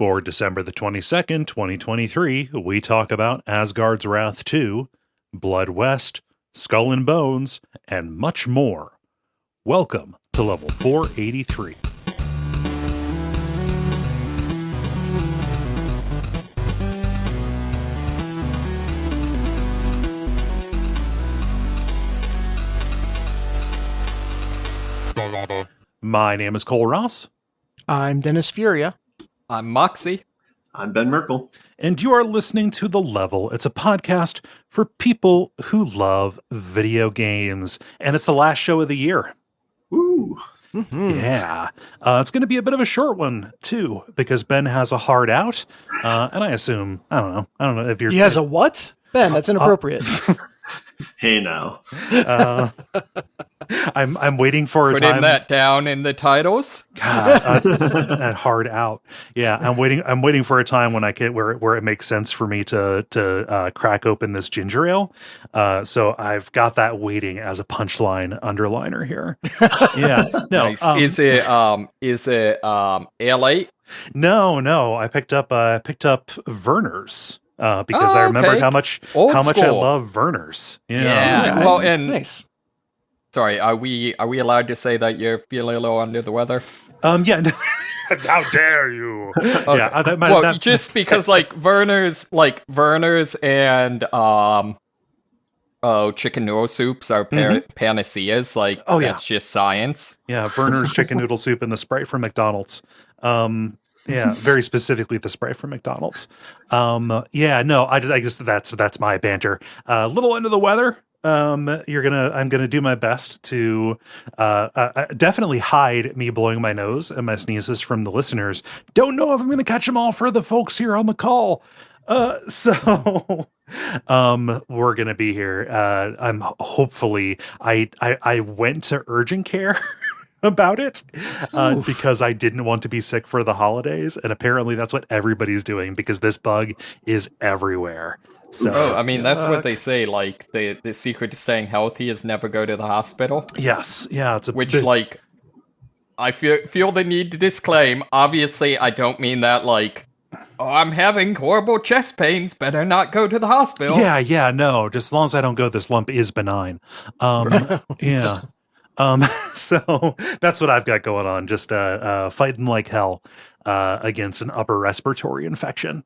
For December the 22nd, 2023, we talk about Asgard's Wrath 2, Blood West, Skull and Bones, and much more. Welcome to level 483. My name is Cole Ross. I'm Dennis Furia. I'm Moxie. I'm Ben Merkel. And you are listening to The Level. It's a podcast for people who love video games. And it's the last show of the year. Woo! Mm-hmm. Yeah. It's going to be a bit of a short one, too, because Ben has a hard out. And I assume, I don't know if you're... He has a what? Ben, that's inappropriate. Hey now. I'm waiting for a time. Putting that down in the titles. God, that hard out. Yeah, I'm waiting for a time when I can where it makes sense for me to crack open this ginger ale. So I've got that waiting as a punchline underliner here. Yeah. No. Nice. Is it ale 8? No. I picked up Werner's. Because I remembered how much I love Werner's. Yeah. Well, and nice. Sorry, are we allowed to say that you're feeling a little under the weather? Yeah. How dare you? Okay. Yeah. Just because Werner's and chicken noodle soups are panaceas. That's just science. Yeah, Werner's chicken noodle soup and the Sprite from McDonald's. Yeah, very specifically the Sprite from McDonald's. I guess that's my banter. A little under the weather. I'm gonna do my best to definitely hide me blowing my nose and my sneezes from the listeners. Don't know if I'm gonna catch them all for the folks here on the call. So we're gonna be here. I'm hopefully I went to urgent care about it because I didn't want to be sick for the holidays, and apparently that's what everybody's doing because this bug is everywhere. So that's what they say. The secret to staying healthy is never go to the hospital. Yes, yeah, it's I feel the need to disclaim. Obviously, I don't mean that I'm having horrible chest pains. Better not go to the hospital. Yeah, no. Just as long as I don't go, this lump is benign. Yeah. So that's what I've got going on. Just fighting like hell against an upper respiratory infection.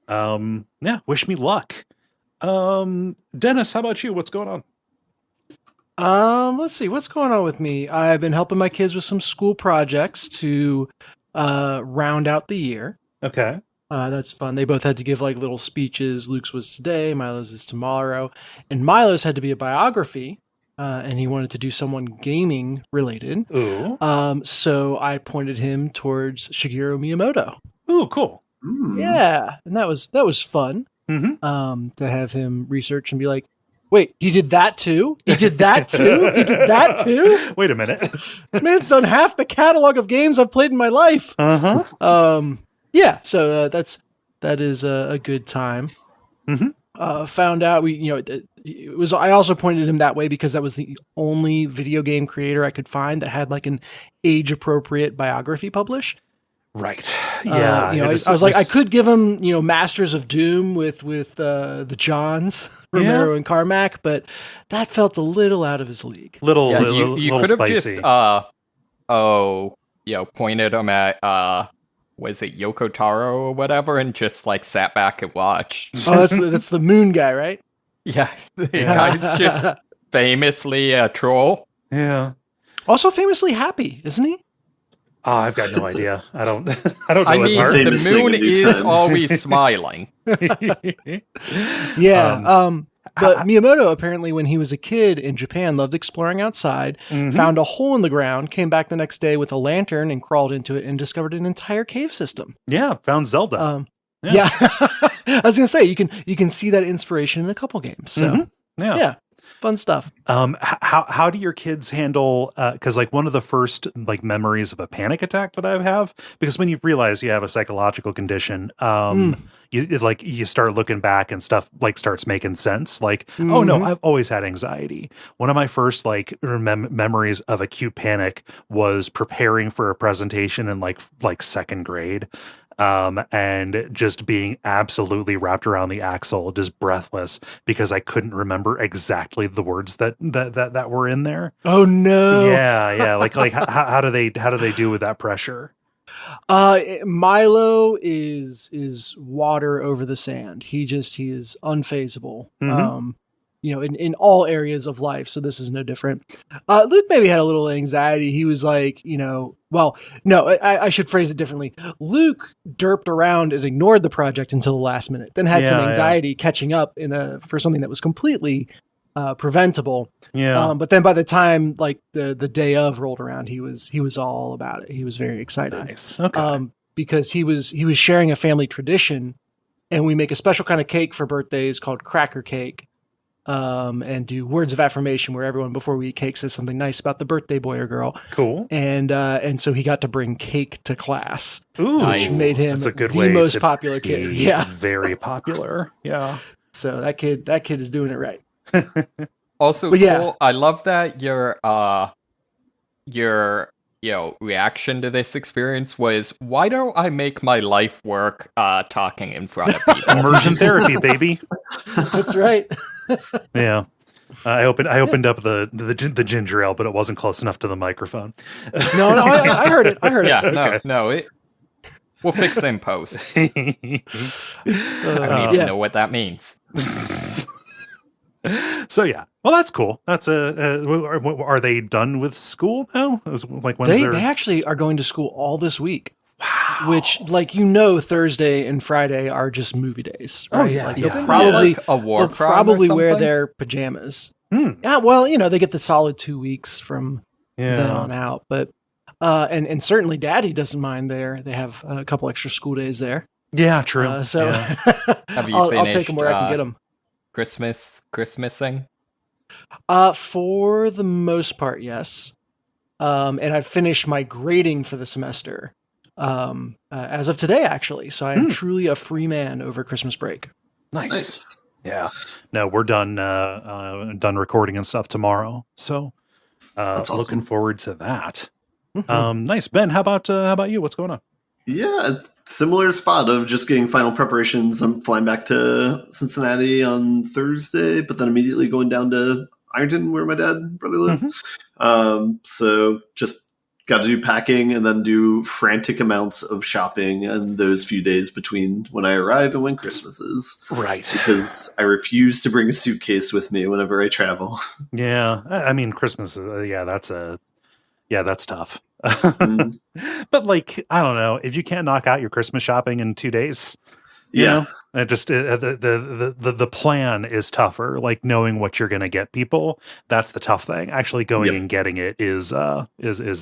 Wish me luck. Dennis, how about you? What's going on? Let's see. What's going on with me? I've been helping my kids with some school projects to round out the year. Okay. That's fun. They both had to give little speeches. Luke's was today, Milo's is tomorrow. And Milo's had to be a biography. And he wanted to do someone gaming related. Ooh. So I pointed him towards Shigeru Miyamoto. Ooh, cool. Yeah, and that was fun. Mm-hmm. To have him research and be like, wait, he did that too? He did that too? He did that too? Wait a minute. This man's done half the catalog of games I've played in my life. Uh-huh. Yeah. So that is a good time. Mm-hmm. Found out it was. I also pointed him that way because that was the only video game creator I could find that had an age appropriate biography published. Right. Yeah. I was like, I could give him Masters of Doom with the Johns, Romero and Carmack, but that felt a little out of his league. You little could have spicy. just pointed him at was it Yoko Taro or whatever, and just sat back and watched. Oh, that's the Moon guy, right? Yeah, the guy's just famously a troll. Yeah. Also famously happy, isn't he? Oh, I've got no idea. I don't know. I mean, his heart. the moon is always smiling. Yeah. But Miyamoto, apparently, when he was a kid in Japan, loved exploring outside, found a hole in the ground, came back the next day with a lantern and crawled into it and discovered an entire cave system. Yeah, found Zelda. Yeah. I was going to say, you can see that inspiration in a couple games. So, yeah. Fun stuff. How do your kids handle? Because one of the first memories of a panic attack that I have, because when you realize you have a psychological condition, you start looking back and stuff starts making sense. Oh no, I've always had anxiety. One of my first memories of acute panic was preparing for a presentation in second grade. and just being absolutely wrapped around the axle, just breathless because I couldn't remember exactly the words that were in there. Oh no. Yeah. Like how do they do with that pressure? Milo is water over the sand. He is unfazable. Mhm. In all areas of life. So this is no different. Luke maybe had a little anxiety. He was like, well, no, I should phrase it differently. Luke derped around and ignored the project until the last minute, then had some anxiety catching up for something that was completely preventable. Yeah. But then by the time like the day of rolled around, he was all about it. He was very excited. Nice. Okay. Because he was sharing a family tradition, and we make a special kind of cake for birthdays called cracker cake. And do words of affirmation where everyone before we eat cake says something nice about the birthday boy or girl. Cool. And so he got to bring cake to class. Ooh, which made him that's a good the way most to popular be kid. Yeah, very popular. Yeah. So that kid is doing it right. Also, cool. I love that your reaction to this experience was, why don't I make my life work talking in front of people? Immersion therapy, baby. That's right. Yeah. I opened up the ginger ale, but it wasn't close enough to the microphone. No, I heard it. Yeah, no, we'll fix it in post. I don't even know what that means. So yeah, well, that's cool. That's are they done with school now? Like they actually are going to school all this week. Wow. Which, Thursday and Friday are just movie days. Right? Oh yeah, They'll they'll probably wear their pajamas. Yeah, well, they get the solid 2 weeks from then on out. But and certainly Daddy doesn't mind there. They have a couple extra school days there. Yeah, true. Have you I'll finished, take them where I can get them. Christmasing? For the most part, yes. And I've finished my grading for the semester as of today, actually. So I am truly a free man over Christmas break. Nice. Yeah. No, we're done recording and stuff tomorrow. So That's awesome. Looking forward to that. Mm-hmm. Nice. Ben, how about you? What's going on? Yeah, similar spot of just getting final preparations. I'm flying back to Cincinnati on Thursday, but then immediately going down to Ironton, where my dad and brother live. So just got to do packing and then do frantic amounts of shopping in those few days between when I arrive and when Christmas is. Right. Because I refuse to bring a suitcase with me whenever I travel. Yeah. I mean, Christmas, that's tough. But I don't know, if you can't knock out your Christmas shopping in 2 days, you know, it just the plan is tougher. Like knowing what you're going to get people, that's the tough thing. Actually going and getting it is the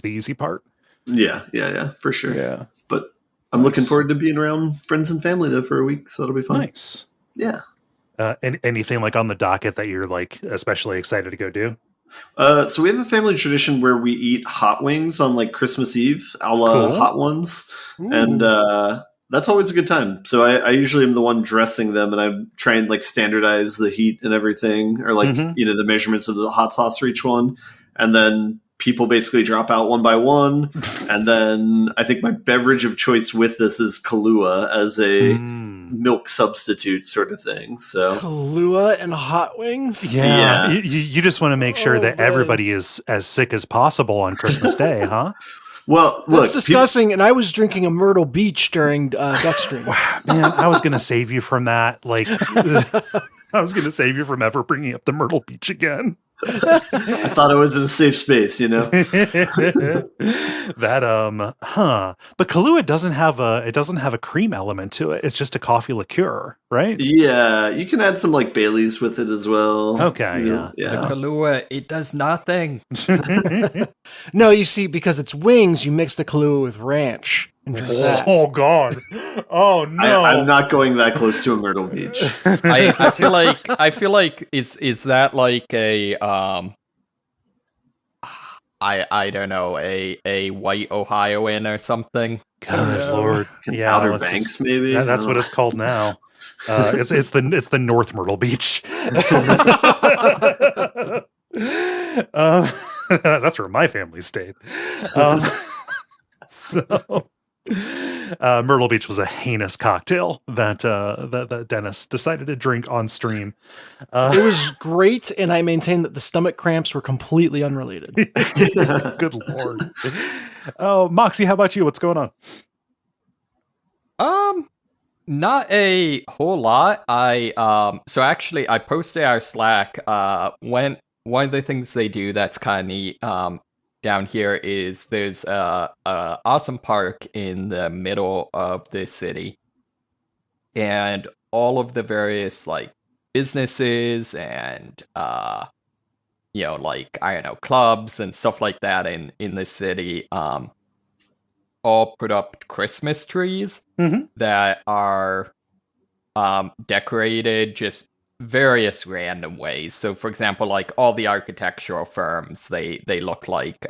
easy part. Yeah, for sure. Yeah, but I'm looking forward to being around friends and family though for a week, so that'll be fun. Nice. Yeah. Anything on the docket that you're especially excited to go do? So we have a family tradition where we eat hot wings on Christmas Eve, a la Hot Ones. Ooh. And that's always a good time. So I usually am the one dressing them, and I try and standardize the heat and everything, or the measurements of the hot sauce for each one. And then people basically drop out one by one. And then I think my beverage of choice with this is Kahlúa as a milk substitute sort of thing. So Kahlúa and hot wings. Yeah. You just want to make sure that everybody is as sick as possible on Christmas Day, huh? Well, look, that's disgusting. And I was drinking a Myrtle Beach during Duckstream. Man, I was going to save you from that. I was going to save you from ever bringing up the Myrtle Beach again. I thought I was in a safe space, That But Kahlúa doesn't have a cream element to it. It's just a coffee liqueur, right? Yeah, you can add some Baileys with it as well. Okay, yeah. The Kahlúa, it does nothing. No, you see, because it's wings, you mix the Kahlúa with ranch. Oh God! Oh no! I'm not going that close to a Myrtle Beach. I feel like is that a I don't know, a white Ohioan or something? Good Lord! Yeah, Outer Banks maybe. That's what it's called now. It's the North Myrtle Beach. That's where my family stayed. So. Myrtle Beach was a heinous cocktail that Dennis decided to drink on stream. It was great, and I maintain that the stomach cramps were completely unrelated. Good Lord. Oh, Moxie, how about you? What's going on? Not a whole lot. So actually I posted our Slack, one of the things they do that's kind of neat, down here is there's a awesome park in the middle of the city, and all of the various like businesses and like I don't know, clubs and stuff like that in the city all put up Christmas trees that are decorated just various random ways. So for example, like all the architectural firms, they look like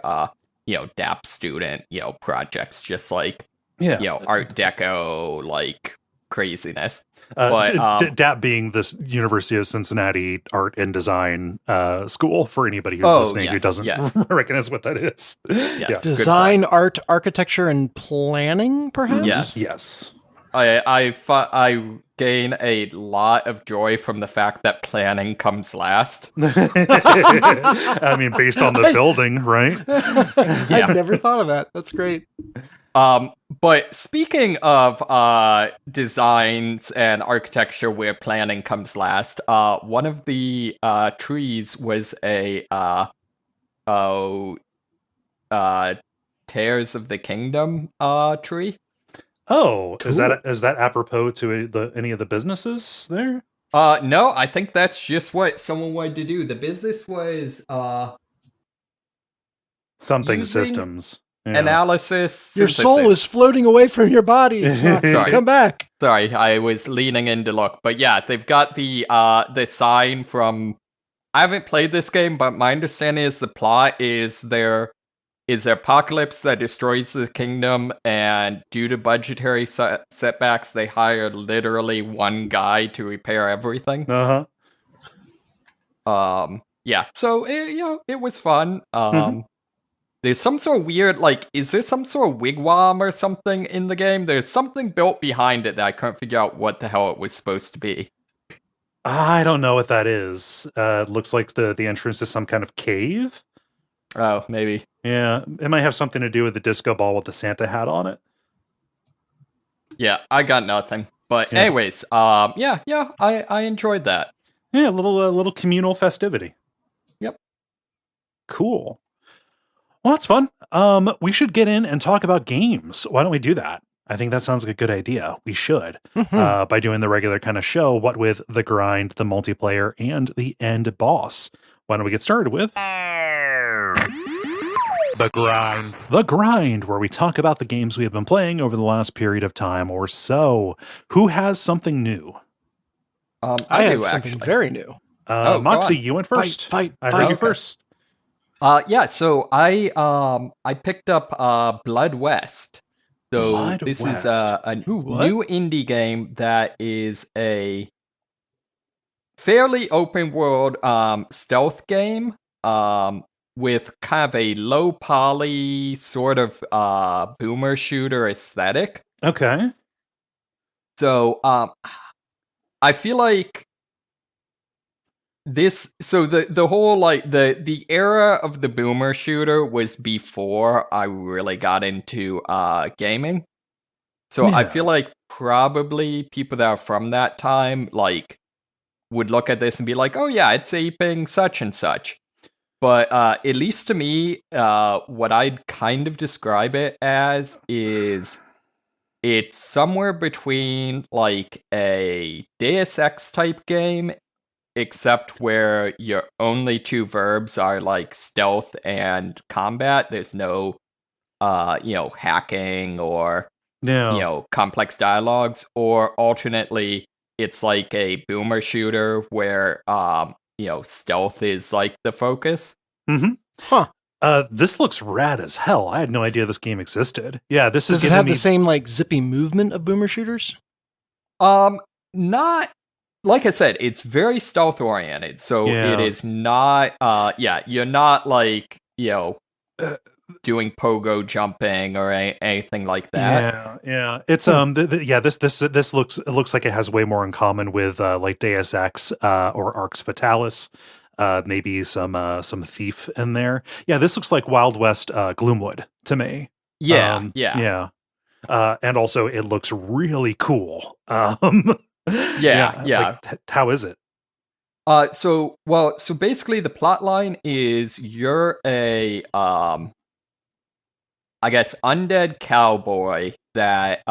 DAP student projects, just like Art Deco like craziness. But DAP being this University of Cincinnati Art and Design school, for anybody who's listening who doesn't recognize what that is. Yes. Design, art, architecture, and planning, perhaps? Yes. I gain a lot of joy from the fact that planning comes last. I mean, based on the building, right? I've never thought of that. That's great. But speaking of designs and architecture where planning comes last, one of the trees was a Tears of the Kingdom tree. Oh, cool. Is that apropos to any of the businesses there? No, I think that's just what someone wanted to do. The business was something systems. Yeah. Analysis. Your synthesis. soul is floating away from your body. Sorry. Come back. Sorry, I was leaning in to look. But yeah, they've got the sign from... I haven't played this game, but my understanding is the plot is there is an apocalypse that destroys the kingdom, and due to budgetary setbacks, they hired literally one guy to repair everything. Yeah, so it was fun. There's some sort of weird, like, is there some sort of wigwam or something in the game? There's something built behind it that I couldn't figure out what the hell it was supposed to be. I don't know what that is. It looks like the entrance is some kind of cave. Oh, maybe. Yeah, it might have something to do with the disco ball with the Santa hat on it. Yeah, I got nothing. But anyways, I enjoyed that. Yeah, a little communal festivity. Yep. Cool. Well, that's fun. We should get in and talk about games. Why don't we do that? I think that sounds like a good idea. We should. By doing the regular kind of show, what with the grind, the multiplayer, and the end boss. Why don't we get started with... The Grind. The Grind, where we talk about the games we have been playing over the last period of time or so. Who has something new? I have something very new. Moxie, you went first. I heard you first. So I picked up Blood West. So this is a new indie game that is a fairly open world stealth game with kind of a low poly sort of boomer shooter aesthetic. Okay. So I feel like the whole like the era of the boomer shooter was before I really got into gaming. So I feel like probably people that are from that time like would look at this and be like, oh yeah, it's aping such and such. But at least to me, what I'd kind of describe it as is it's somewhere between like a Deus Ex type game, except where your only two verbs are like stealth and combat. There's no, hacking or, complex dialogues. Or alternately, it's like a boomer shooter where, stealth is like the focus. Mm-hmm. Huh. This looks rad as hell. I had no idea this game existed. Yeah, this Does it have the same like zippy movement of boomer shooters? Not like I said, it's very stealth oriented. So it is not. You're not like doing pogo jumping or anything like that. Yeah. It's this looks like it has way more in common with like Deus Ex or Arx Fatalis. Maybe some Thief in there. Yeah, this looks like Wild West Gloomwood to me. Yeah. Yeah. And also it looks really cool. Yeah. Like, how is it? So basically the plot line is you're a I guess undead cowboy that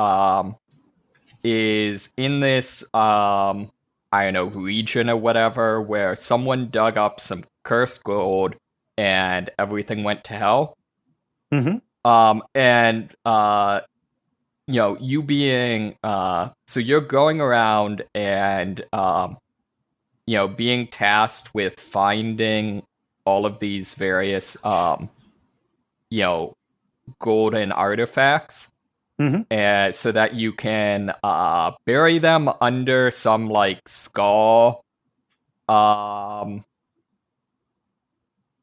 is in this I don't know, region or whatever, where someone dug up some cursed gold and everything went to hell. Mm-hmm. And you being so you're going around and being tasked with finding all of these various golden artifacts. Mm-hmm. So that you can bury them under some like skull, I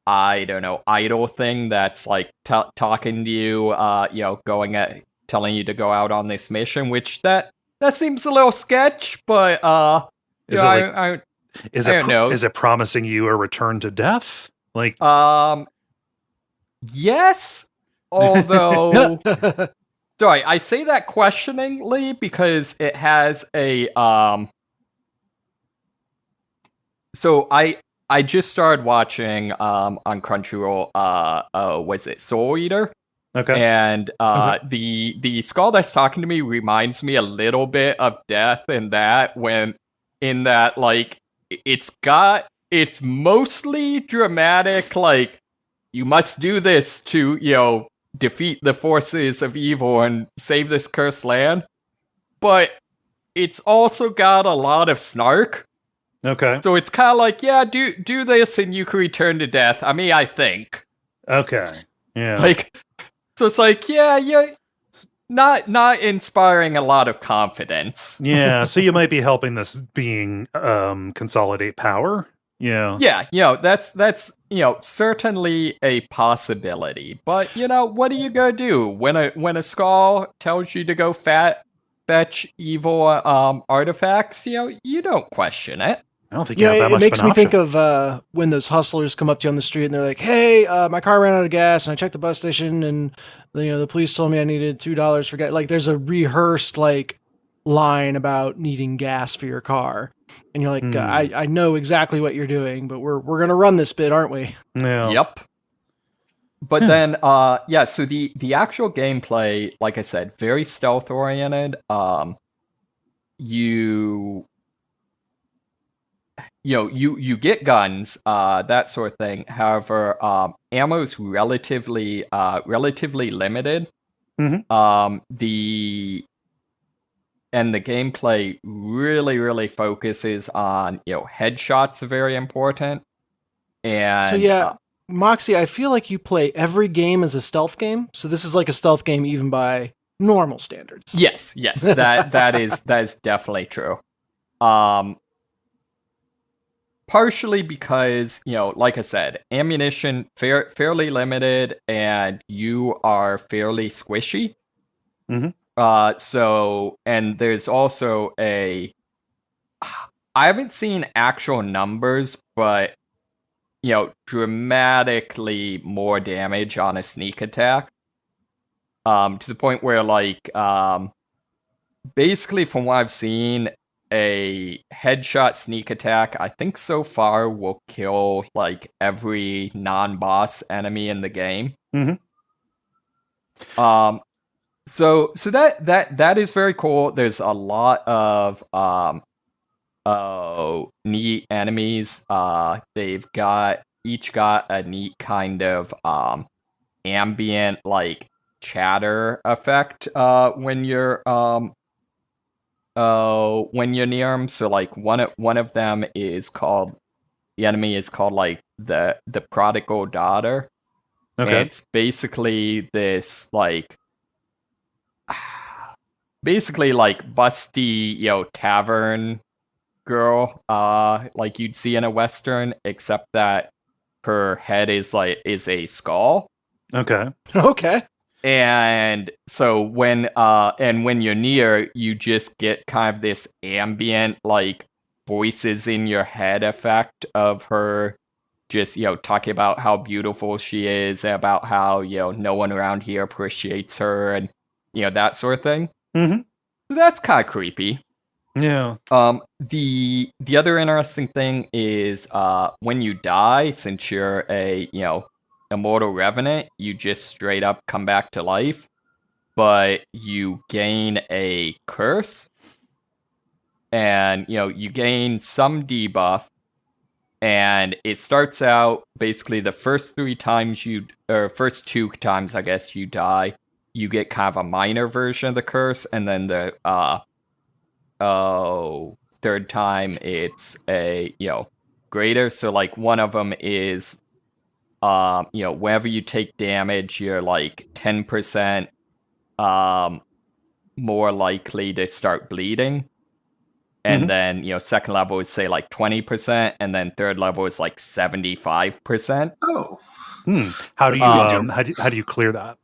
don't know, idol thing that's like talking to you, telling you to go out on this mission. Which that seems a little sketch, but Is know, it like, is I it don't know. Is it promising you a return to death? Like, yes, although. Sorry, I say that questioningly because it has a So I just started watching on Crunchyroll was it Soul Eater? okay. And the skull that's talking to me reminds me a little bit of Death in that like it's mostly dramatic, like you must do this to, defeat the forces of evil and save this cursed land. But it's also got a lot of snark. Okay. So it's kind of like, yeah, do this and you can return to death. I mean, I think. Okay. Yeah. Like, so it's like, yeah, not inspiring a lot of confidence. Yeah. So you might be helping this being consolidate power. Yeah. Yeah, that's certainly a possibility. But what are you gonna do when a skull tells you to go fetch evil artifacts? You don't question it. I don't think you have that much it makes of an me option. think of when those hustlers come up to you on the street and they're like, "Hey, my car ran out of gas, and I checked the bus station, and the police told me I needed $2 for gas." Like, there's a rehearsed like line about needing gas for your car, and you're like, I know exactly what you're doing, but we're gonna run this bit, aren't we? Yeah. Yep. But then, so the actual gameplay, like I said, very stealth oriented. You get guns, that sort of thing. However, ammo's relatively limited. Mm-hmm. The gameplay really focuses on headshots are very important. And So yeah, Moxie, I feel like you play every game as a stealth game. So this is like a stealth game even by normal standards. Yes, that is definitely true. Partially because, like I said, ammunition fairly limited, and you are fairly squishy. Mm-hmm. And there's also I haven't seen actual numbers, but dramatically more damage on a sneak attack. To the point where, like, basically from what I've seen, a headshot sneak attack, I think so far, will kill like every non-boss enemy in the game. Mm-hmm. So that is very cool. There's a lot of neat enemies. They've each got a neat kind of ambient like chatter effect when you're near them. So like one of them is called, the enemy is called like the prodigal daughter. Okay. And it's basically this like busty tavern girl like you'd see in a western, except that her head is a skull. Okay. Okay. And so when you're near, you just get kind of this ambient, like, voices in your head effect of her just, talking about how beautiful she is, about how, no one around here appreciates her, and, that sort of thing. Mm-hmm. So that's kind of creepy. Yeah. The other interesting thing is, when you die, since you're a, immortal revenant, you just straight up come back to life, but you gain a curse, and, you gain some debuff, and it starts out basically the first two times, I guess, you die, you get kind of a minor version of the curse, and then the, third time it's a, greater. So, like, one of them is, whenever you take damage, you're like 10% more likely to start bleeding. And then, second level is, say, like 20%, and then third level is like 75%. Oh. How do you clear that?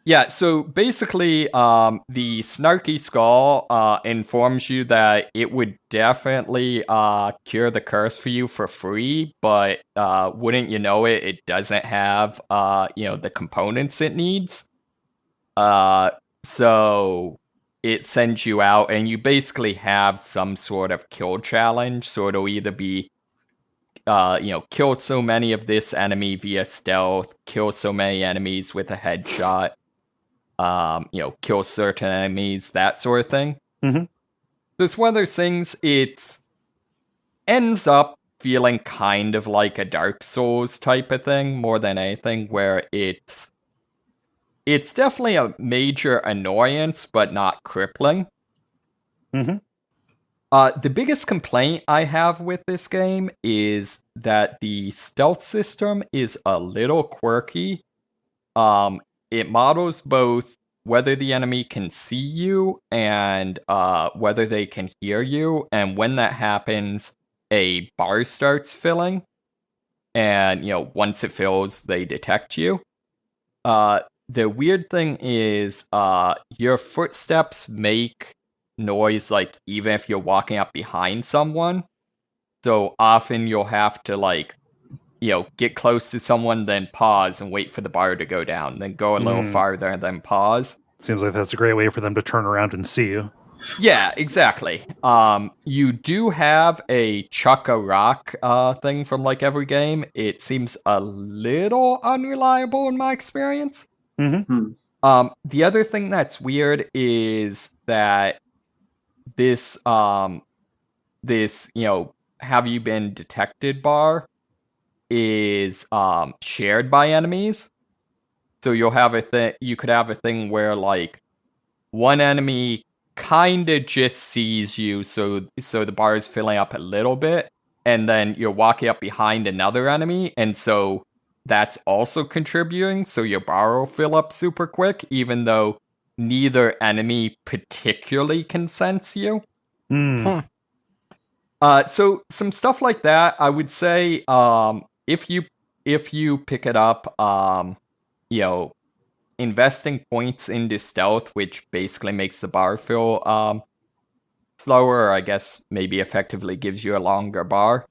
Yeah, so basically, the Snarky Skull informs you that it would definitely cure the curse for you for free, but wouldn't you know it, it doesn't have the components it needs. So it sends you out, and you basically have some sort of kill challenge. So it'll either be, kill so many of this enemy via stealth, kill so many enemies with a headshot, kill certain enemies, that sort of thing. Mm-hmm. There's one of those things, it ends up feeling kind of like a Dark Souls type of thing, more than anything, where it's definitely a major annoyance, but not crippling. Mm-hmm. The biggest complaint I have with this game is that the stealth system is a little quirky. It models both whether the enemy can see you and whether they can hear you. And when that happens, a bar starts filling. And, once it fills, they detect you. The weird thing is your footsteps make noise, like, even if you're walking up behind someone. So often you'll have to, like, get close to someone, then pause and wait for the bar to go down, then go a little farther and then pause. Seems like that's a great way for them to turn around and see you. Yeah, exactly. You do have a chuck a rock thing from, like, every game. It seems a little unreliable in my experience. Mm-hmm. The other thing that's weird is that this have you been detected bar is shared by enemies. So you could have a thing where, like, one enemy kind of just sees you, so the bar is filling up a little bit, and then you're walking up behind another enemy, and so that's also contributing, so your bar will fill up super quick, even though neither enemy particularly can sense you. Mm. So some stuff like that, I would say, if you pick it up, investing points into stealth, which basically makes the bar fill slower, or I guess maybe effectively gives you a longer bar,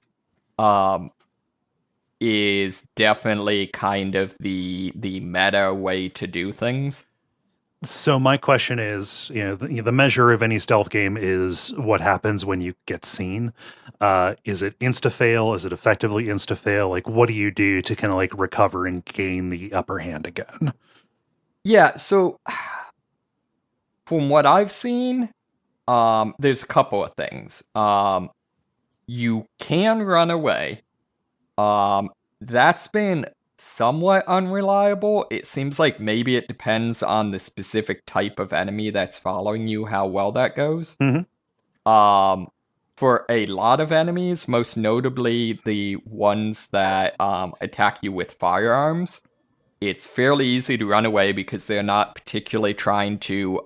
is definitely kind of the meta way to do things. So my question is, the measure of any stealth game is what happens when you get seen. Is it insta-fail? Is it effectively insta-fail? Like, what do you do to kind of, like, recover and gain the upper hand again? Yeah, so from what I've seen, there's a couple of things. You can run away. That's been somewhat unreliable. It seems like maybe it depends on the specific type of enemy that's following you, how well that goes. Mm-hmm. For a lot of enemies, most notably the ones that attack you with firearms, it's fairly easy to run away because they're not particularly trying to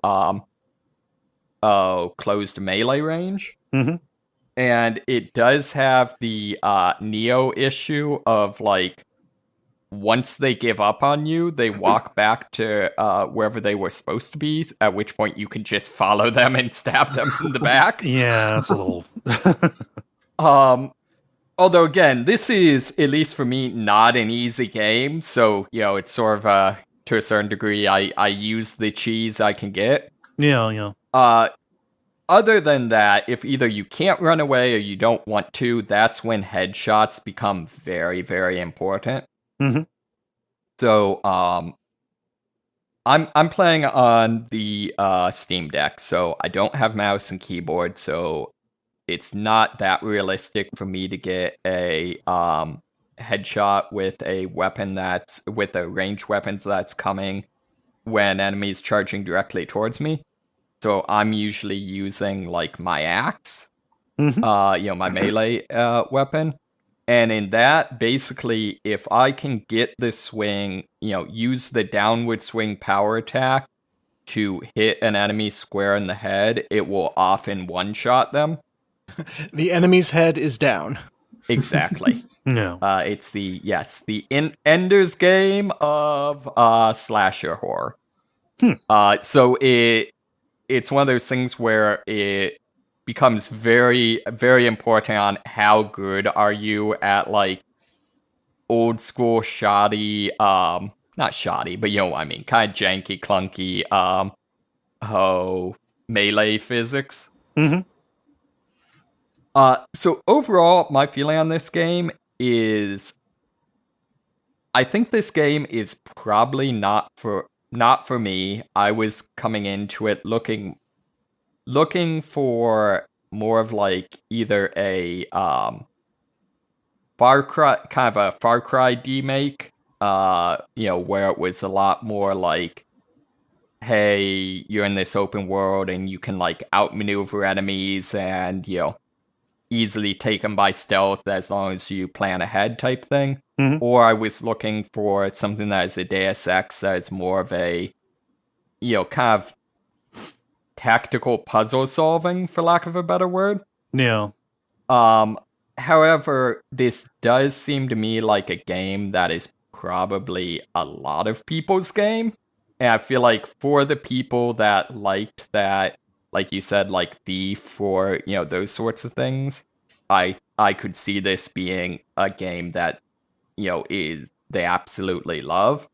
closed melee range. Mm-hmm. And it does have the Neo issue of, like, once they give up on you, they walk back to wherever they were supposed to be, at which point you can just follow them and stab them in the back. Yeah, that's a little... Although, again, this is, at least for me, not an easy game, so, it's sort of, to a certain degree, I use the cheese I can get. Yeah. Other than that, if either you can't run away or you don't want to, that's when headshots become very, very important. Mm-hmm. So, I'm playing on the Steam Deck, so I don't have mouse and keyboard, so it's not that realistic for me to get a headshot with a weapon with a ranged weapon that's coming when enemies charging directly towards me. So I'm usually using like my axe, my melee weapon. And in that, basically, if I can get the swing, use the downward swing power attack to hit an enemy square in the head, it will often one-shot them. The enemy's head is down. Exactly. No. It's the Ender's Game of slasher horror. So it's one of those things where it becomes very, very important on how good are you at like old school shoddy, not shoddy, but you know what I mean, kind of janky, clunky, melee physics. Mm-hmm. So overall, my feeling on this game is, I think this game is probably not for me. I was coming into it looking for more of like either a Far Cry remake, where it was a lot more like, hey, you're in this open world and you can like outmaneuver enemies and easily take them by stealth as long as you plan ahead type thing. Mm-hmm. Or I was looking for something that is a Deus Ex that is more of a kind of tactical puzzle solving, for lack of a better word. Yeah. However, this does seem to me like a game that is probably a lot of people's game. And I feel like for the people that liked that, like you said, like Thief or, those sorts of things, I could see this being a game that, is they absolutely love.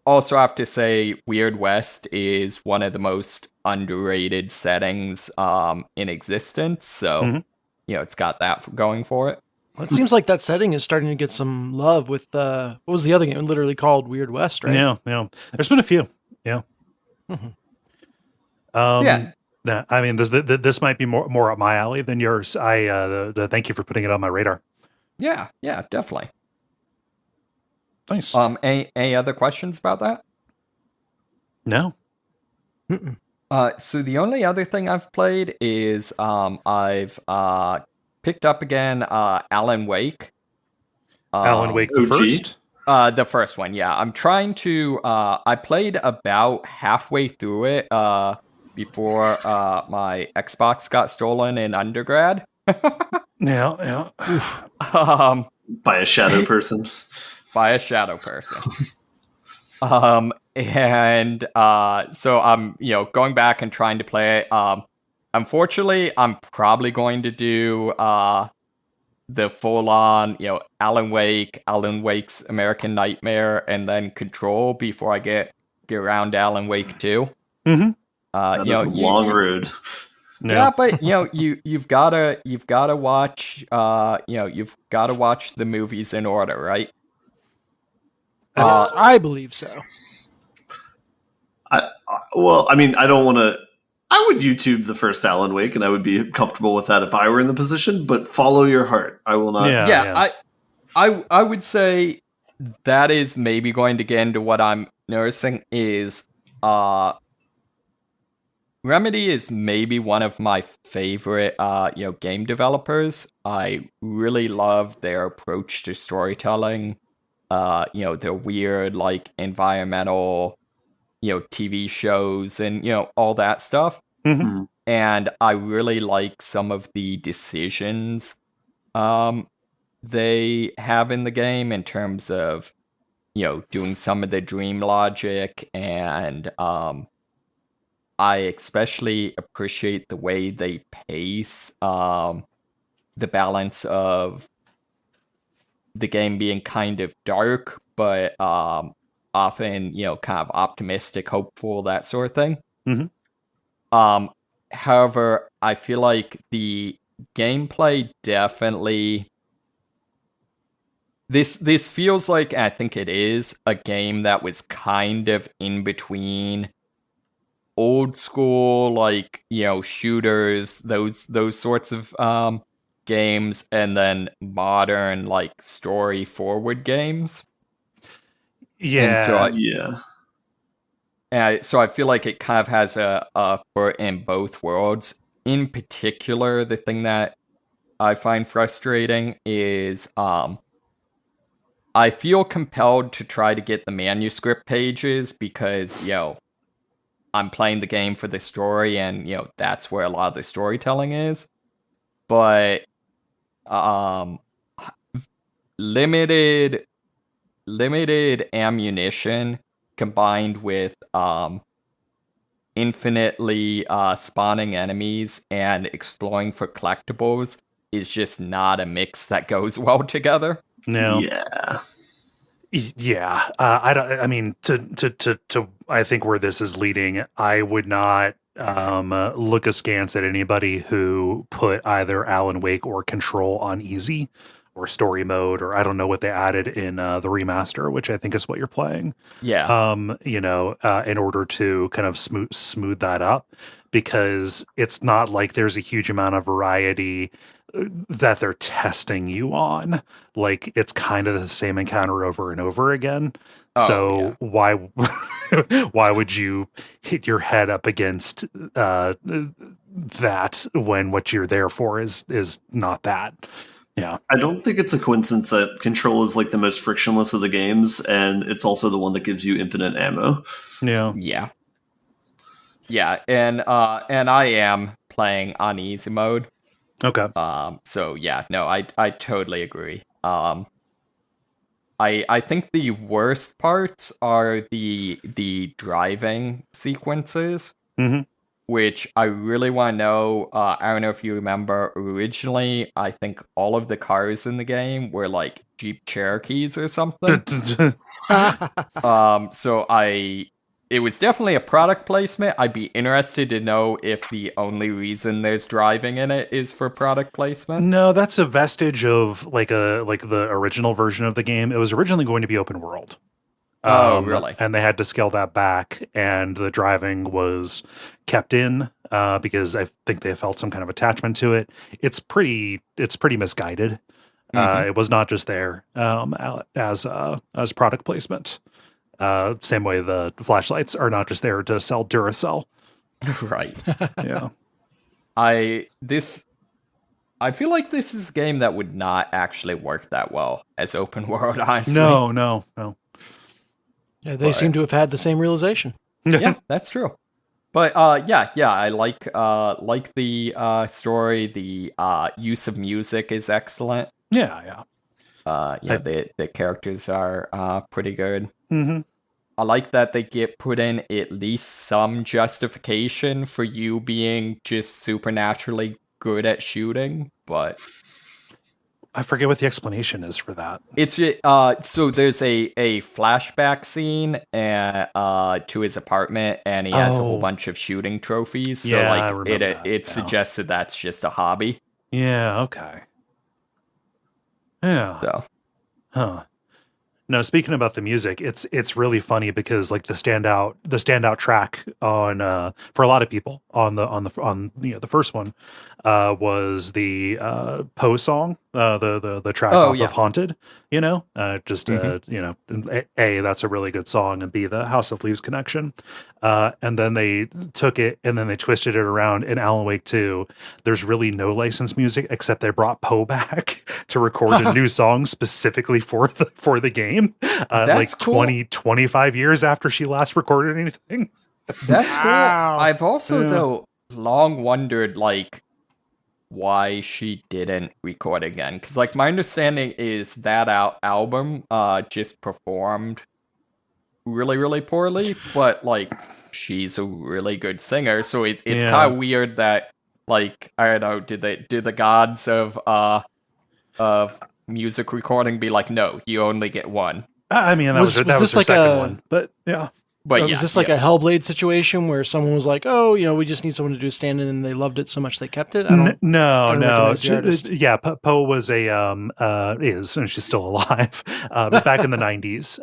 Also, I have to say, Weird West is one of the most underrated settings in existence. So, it's got that going for it. Well, it seems like that setting is starting to get some love with, what was the other game? Literally called Weird West, right? Yeah. There's been a few. Yeah. Yeah. I mean, this might be more up my alley than yours. Thank you for putting it on my radar. Yeah, definitely. Nice. Any other questions about that? No. So the only other thing I've played is I've picked up again Alan Wake. Alan Wake the first? The first one, yeah. I'm trying to... I played about halfway through it before my Xbox got stolen in undergrad. Yeah. By a shadow person. By a shadow person. And so I'm, going back and trying to play it. Unfortunately, I'm probably going to do the full-on, Alan Wake's American Nightmare, and then Control before I get around to Alan Wake 2. Mm-hmm. That is a long road. No. Yeah, but you've gotta watch you've gotta watch the movies in order, right? I believe so. I don't want to. I would YouTube the first Alan Wake, and I would be comfortable with that if I were in the position. But follow your heart. I will not. Yeah. I would say that is maybe going to get into what I'm noticing is Remedy is maybe one of my favorite game developers. I really love their approach to storytelling. Their weird like environmental TV shows and all that stuff. Mm-hmm. And I really like some of the decisions they have in the game in terms of doing some of the dream logic, and I especially appreciate the way they pace the balance of the game being kind of dark, but often, kind of optimistic, hopeful, that sort of thing. Mm-hmm. However, I feel like the gameplay definitely... This feels like, I think it is, a game that was kind of in between old school, like, shooters, those sorts of games, and then modern, like, story forward games. Yeah. So I feel like it kind of has a foot in both worlds. In particular, the thing that I find frustrating is I feel compelled to try to get the manuscript pages because, I'm playing the game for the story, and, that's where a lot of the storytelling is. But limited ammunition combined with infinitely spawning enemies and exploring for collectibles is just not a mix that goes well together. No. Yeah. I mean, to I think where this is leading, I would not look askance at anybody who put either Alan Wake or Control on easy or story mode, or I don't know what they added in the remaster, which I think is what you're playing. Yeah. In order to kind of smooth that up, because it's not like there's a huge amount of variety that they're testing you on. Like, it's kind of the same encounter over and over again. Why why would you hit your head up against that when what you're there for is not that? Yeah. I don't think it's a coincidence that Control is like the most frictionless of the games, and it's also the one that gives you infinite ammo. Yeah, and I am playing on easy mode. Okay. So yeah, no, I totally agree. I think the worst parts are the driving sequences, which I really want to know. I don't know if you remember, originally, I think all of the cars in the game were like Jeep Cherokees or something. It was definitely a product placement. I'd be interested to know if the only reason there's driving in it is for product placement. No, that's a vestige of like the original version of the game. It was originally going to be open world. Really? And they had to scale that back, and the driving was kept in because I think they felt some kind of attachment to it. It's pretty misguided. It was not just there as product placement. Same way the flashlights are not just there to sell Duracell. Right. Yeah. I feel like this is a game that would not actually work that well as open world, honestly. No. Yeah, they seem to have had the same realization. Yeah, that's true. But I like the story. The use of music is excellent. Yeah. The characters are pretty good. Mm-hmm. I like that they get put in at least some justification for you being just supernaturally good at shooting, but I forget what the explanation is for that. It's so there's a flashback scene to his apartment, and he has a whole bunch of shooting trophies. So it suggests that that's just a hobby. Yeah. Okay. Yeah. So. Huh. No, speaking about the music, it's really funny because like the standout track on for a lot of people on the first one was the Poe song, the track of Haunted, that's a really good song, and B, the House of Leaves connection, and then they took it and then they twisted it around in Alan Wake 2. There's really no licensed music except they brought Poe back to record a new song specifically for the game. Like cool. 25 years after she last recorded anything. That's cool. I've also though long wondered like why she didn't record again, because like my understanding is that album just performed really, really poorly, but like she's a really good singer, so it's Yeah. kind of weird that like I don't know, do the gods of music recording be like, no, you only get one. I mean, that was Was her this second like a- one, but yeah. But was this like a Hellblade situation where someone was like, "Oh, we just need someone to do a stand-in," and they loved it so much they kept it? No. recognize the artist. Yeah, Poe was is, and she's still alive. But back in the '90s,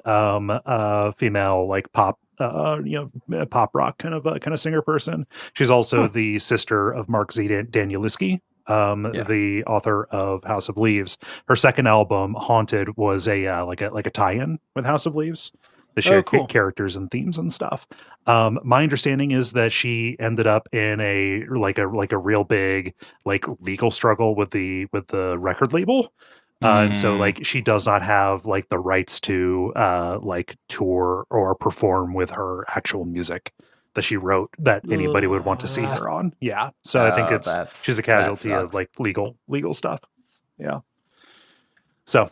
female like pop, pop rock kind of singer person. She's also the sister of Mark Z. Danielewski, the author of House of Leaves. Her second album, Haunted, was a like a tie-in with House of Leaves. They shared cool. characters and themes and stuff. My understanding is that she ended up in a real big like legal struggle with the record label. And so like she does not have like the rights to like tour or perform with her actual music that she wrote that anybody would want to see her on. Yeah. So I think she's a casualty of like legal stuff. Yeah. So,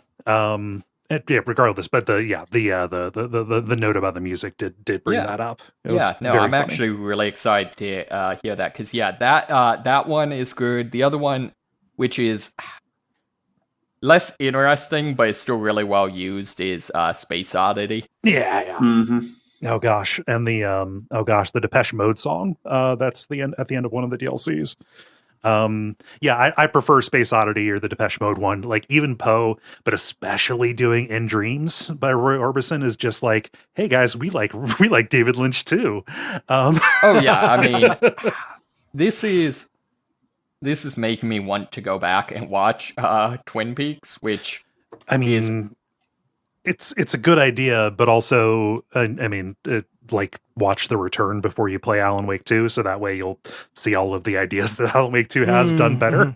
regardless, but the note about the music did bring that up. I'm funny. Actually really excited to hear that, because that one is good. The other one, which is less interesting but it's still really well used, is Space Oddity. Yeah. Mm-hmm. Oh gosh, and the Depeche Mode song. That's at the end of one of the DLCs. I prefer Space Oddity or the Depeche Mode one. Like even Poe, but especially doing In Dreams by Roy Orbison is just like, hey guys, we like David Lynch too. Oh yeah, I mean, this is making me want to go back and watch Twin Peaks, which I mean, it's a good idea, but also like watch The Return before you play Alan Wake 2, so that way you'll see all of the ideas that Alan Wake 2 has done better.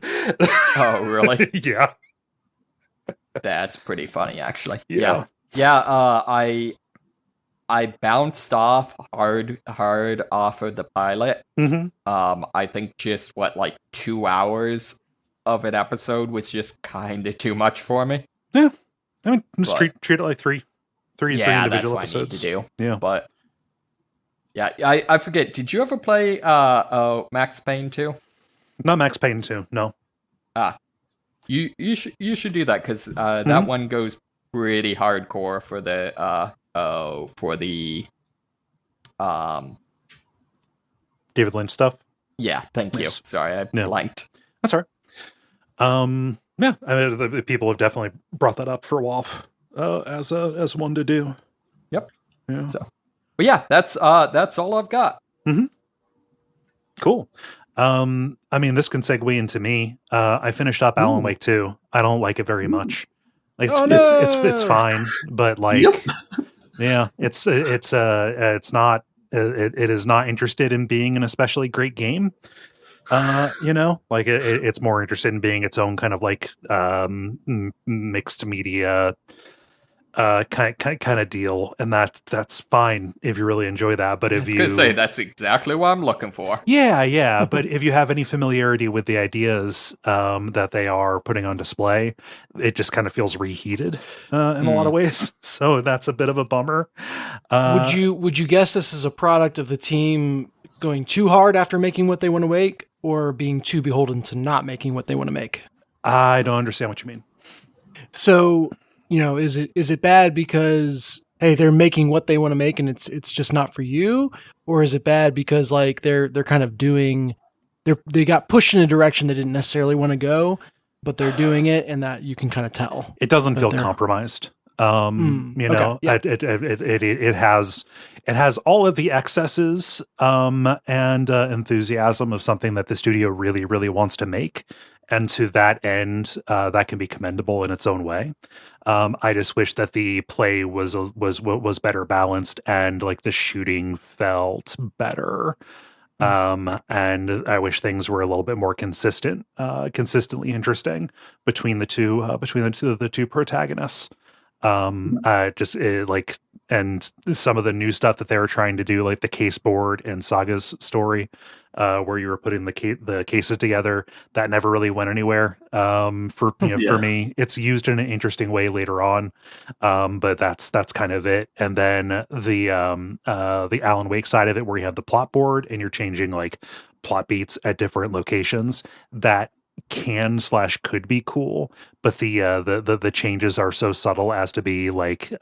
Oh, really? Yeah. That's pretty funny, actually. Yeah. I bounced off hard off of the pilot. Mm-hmm. I think just 2 hours of an episode was just kind of too much for me. Yeah. I mean, just treat it like three individual that's what episodes. I need to do. Yeah. But yeah, I forget. Did you ever play Max Payne 2? Not Max Payne 2, no. You should do that, because that one goes pretty hardcore for the David Lynch stuff. Yeah, thank you. Sorry, I blanked. That's all right. Yeah, I mean, the people have definitely brought that up for WoW as one to do. Yep. Yeah. So, but yeah, that's all I've got. Mm-hmm. Cool. I mean, this can segue into me. I finished up Alan Wake 2. I don't like it very much. Like, it's fine, but like, yeah, it is not interested in being an especially great game. Like it's more interested in being its own kind of like mixed media kind of deal, and that's fine if you really enjoy that. But if you say that's exactly what I'm looking for. Yeah. But if you have any familiarity with the ideas that they are putting on display, it just kind of feels reheated in a lot of ways. So that's a bit of a bummer. Would you guess this is a product of the team going too hard after making what they want to make, or being too beholden to not making what they want to make? I don't understand what you mean. So, is it bad because, hey, they're making what they want to make and it's just not for you? Or is it bad because like they're kind of they got pushed in a direction they didn't necessarily want to go, but they're doing it, and that you can kind of tell? It doesn't feel compromised. It has all of the excesses and enthusiasm of something that the studio really, really wants to make. And to that end, that can be commendable in its own way. I just wish that the play was better balanced, and like the shooting felt better. And I wish things were a little bit more consistently interesting between the two protagonists. And some of the new stuff that they were trying to do, like the case board and Saga's story, where you were putting the cases together, that never really went anywhere. For me, it's used in an interesting way later on, but that's kind of it. And then the Alan Wake side of it, where you have the plot board and you're changing like plot beats at different locations, that could be cool, but the changes are so subtle as to be like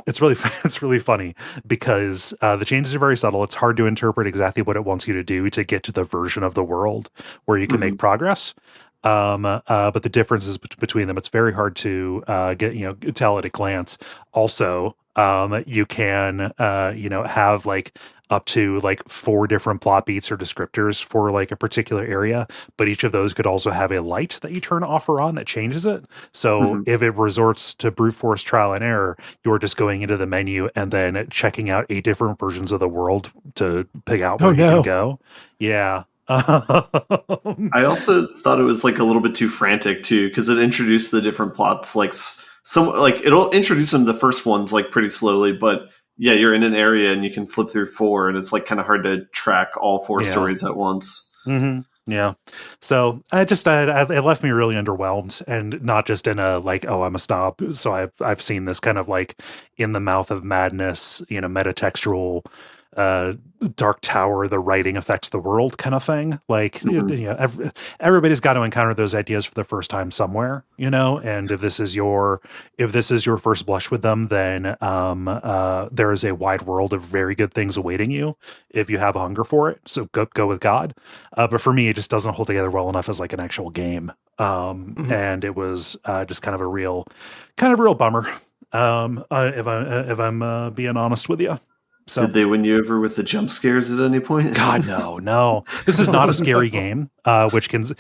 it's really funny because the changes are very subtle. It's hard to interpret exactly what it wants you to do to get to the version of the world where you can make progress. But the differences between them, it's very hard to tell at a glance. Also, you can have like up to like 4 different plot beats or descriptors for like a particular area, but each of those could also have a light that you turn off or on that changes it. So if it resorts to brute force trial and error, you're just going into the menu and then checking out 8 different versions of the world to pick out where you can go. Yeah. I also thought it was like a little bit too frantic too, because it introduced the different plots it'll introduce them, the first ones like pretty slowly, but yeah, you're in an area and you can flip through 4 and it's like kind of hard to track all 4 stories at once. Yeah. So it left me really underwhelmed, and not just in a like, oh, I'm a snob, so I've seen this kind of like in the mouth of madness, metatextual Dark Tower, the writing affects the world kind of thing. Like, everybody's got to encounter those ideas for the first time somewhere, and if this is your first blush with them, then there is a wide world of very good things awaiting you if you have a hunger for it. So go with God. But for me, it just doesn't hold together well enough as like an actual game. And it was just kind of a real bummer. If I'm being honest with you. So, did they win you over with the jump scares at any point? God, no. This is not a scary game, which can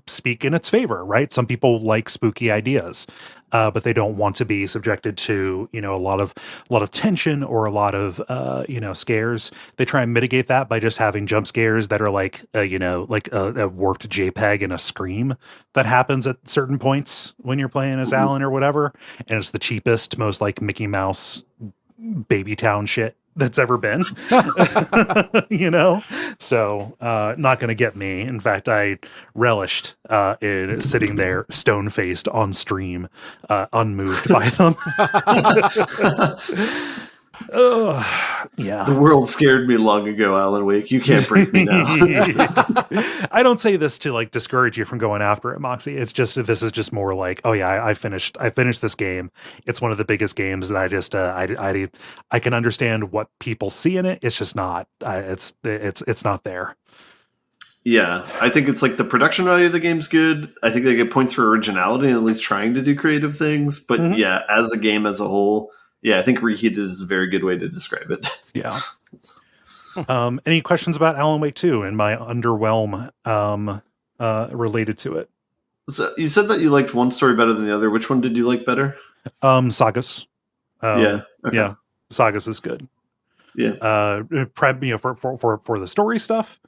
speak in its favor, right? Some people like spooky ideas, but they don't want to be subjected to a lot of tension or a lot of scares. They try and mitigate that by just having jump scares that are like a warped JPEG and a scream that happens at certain points when you're playing as Alan or whatever, and it's the cheapest, most like Mickey Mouse baby town shit that's ever been. So not gonna get me. In fact, I relished in sitting there stone faced on stream, unmoved by them. Yeah. The world scared me long ago, Alan Wake. You can't break me now. I don't say this to like discourage you from going after it, Moxie. It's just, this is just more like, oh yeah, I finished this game. It's one of the biggest games, and I just I can understand what people see in it. It's just not. It's not there. Yeah, I think it's like the production value of the game's good. I think they get points for originality and at least trying to do creative things. But yeah, as a game as a whole. Yeah, I think reheated is a very good way to describe it. Yeah. Any questions about Alan Wake 2 and my underwhelm related to it? So you said that you liked one story better than the other. Which one did you like better? Sagas. Yeah. Okay. Yeah. Sagas is good. Yeah. For the story stuff.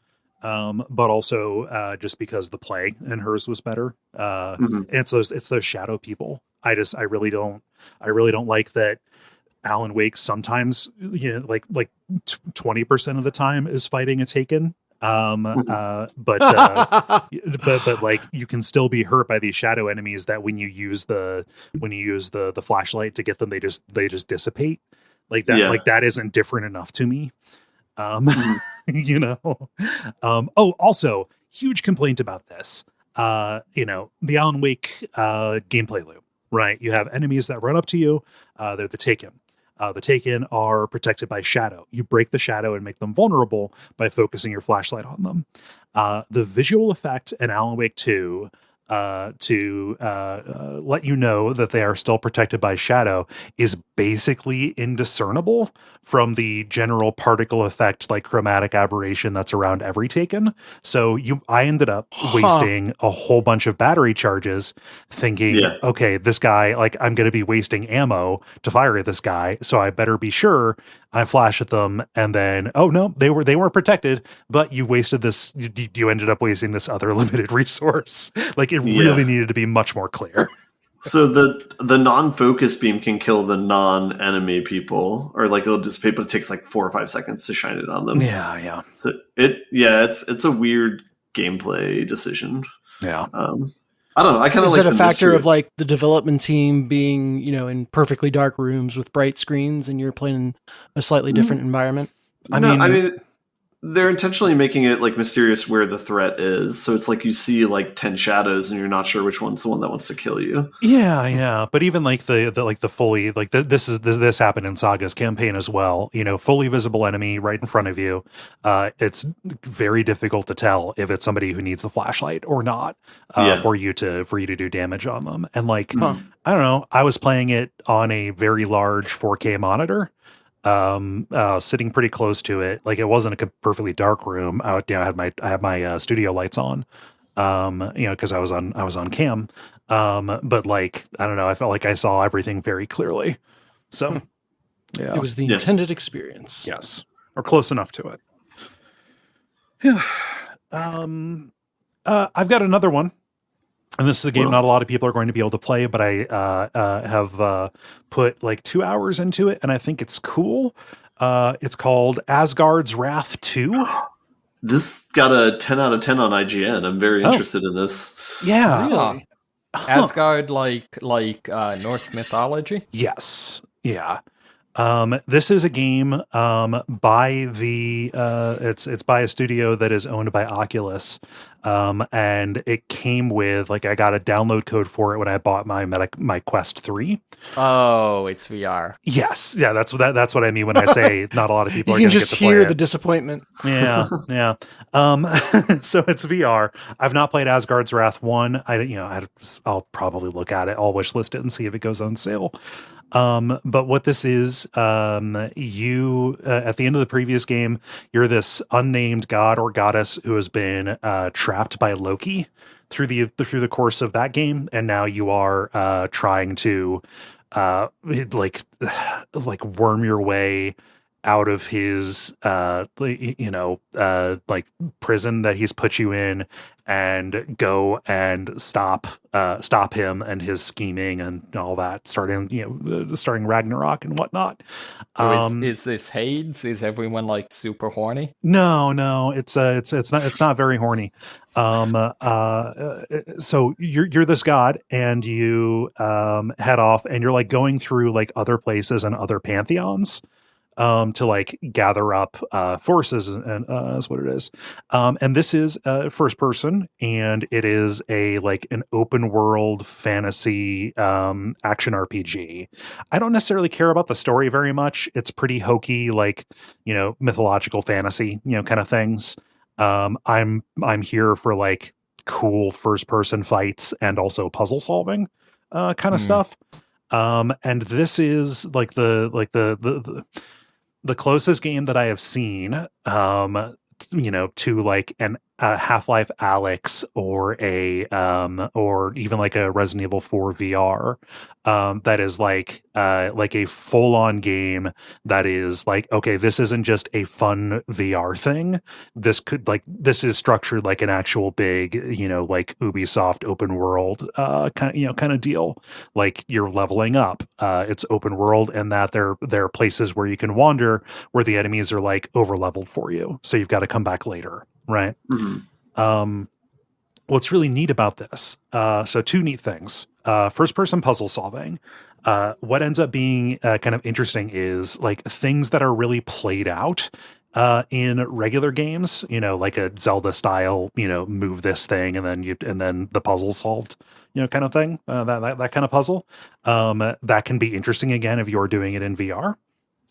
But also just because the play in hers was better. And it's those shadow people. I really don't like that. Alan Wake sometimes, like 20% of the time is fighting a Taken. But like you can still be hurt by these shadow enemies that when you use the flashlight to get them, they just dissipate. Like that, like that isn't different enough to me. Also huge complaint about this. The Alan Wake gameplay loop, right? You have enemies that run up to you. They're the Taken. The Taken are protected by shadow. You break the shadow and make them vulnerable by focusing your flashlight on them. The visual effect in Alan Wake 2 to let you know that they are still protected by shadow is basically indiscernible from the general particle effect, like chromatic aberration that's around every Taken. So I ended up wasting a whole bunch of battery charges thinking, okay, this guy, like I'm going to be wasting ammo to fire at this guy. So I better be sure I flash at them. And then, oh no, they weren't protected, but you wasted this. You ended up wasting this other limited resource. Like it really needed to be much more clear. So the non-focus beam can kill the non-enemy people, or like it'll dissipate, but it takes like 4 or 5 seconds to shine it on them. Yeah. So it's a weird gameplay decision. Yeah. I don't know. I kind of Is like that a the factor mystery. of like the development team being, in perfectly dark rooms with bright screens, and you're playing in a slightly different environment? I mean, they're intentionally making it like mysterious where the threat is. So it's like you see like 10 shadows and you're not sure which one's the one that wants to kill you. Yeah. But even like the fully like this happened in Saga's campaign as well. Fully visible enemy right in front of you. It's very difficult to tell if it's somebody who needs the flashlight or not. For you to do damage on them. And like I don't know, I was playing it on a very large 4K monitor. Sitting pretty close to it. Like it wasn't a perfectly dark room. I had my studio lights on, because I was on cam. But like, I don't know, I felt like I saw everything very clearly. So yeah, It was the intended experience. yes, or close enough to it. Yeah. I've got another one. And this is a game not a lot of people are going to be able to play, but I have put like 2 hours into it, and I think it's cool. It's called Asgard's Wrath 2. This got a 10 out of 10 on IGN. I'm very interested in this. Yeah. Really? Asgard, like Norse mythology? Yes. Yeah. This is a game by the it's by a studio that is owned by Oculus, and it came with like I got a download code for it when I bought my Quest 3. Oh, it's VR. Yes, yeah, that's what I mean when I say not a lot of people You are can going to get just to play hear it. the disappointment. Yeah. So it's VR. I've not played Asgard's Wrath 1. I'll probably look at it. I'll wishlist it and see if it goes on sale. But what this is, you at the end of the previous game, you're this unnamed god or goddess who has been trapped by Loki through the course of that game, and now you are trying to like worm your way out of his like prison that he's put you in, and go and stop him and his scheming and all that, starting Ragnarok and whatnot. Is this Hades? Is everyone like super horny? No, it's not very horny. So you're this god, and you head off, and you're like going through like other places and other pantheons to like gather up forces, and that's what it is. And this is first person, and it is an open world fantasy action RPG. I don't necessarily care about the story very much. It's pretty hokey, mythological fantasy, kind of things. I'm here for like cool first person fights and also puzzle solving kind of stuff. And this is like the closest game that I have seen, to like an Half-Life Alyx or or even like a Resident Evil 4 VR, that is like a full-on game that is like, okay, this isn't just a fun VR thing. This is structured like an actual big, like Ubisoft open world kind of deal. Like you're leveling up. It's open world, and that there are places where you can wander where the enemies are like over leveled for you, so you've got to come back later, right? Mm-hmm. What's really neat about this, so two neat things. First person puzzle solving. What ends up being kind of interesting is like things that are really played out in regular games, like a Zelda style, move this thing and then the puzzle's solved, kind of thing. That kind of puzzle. That can be interesting again if you're doing it in VR.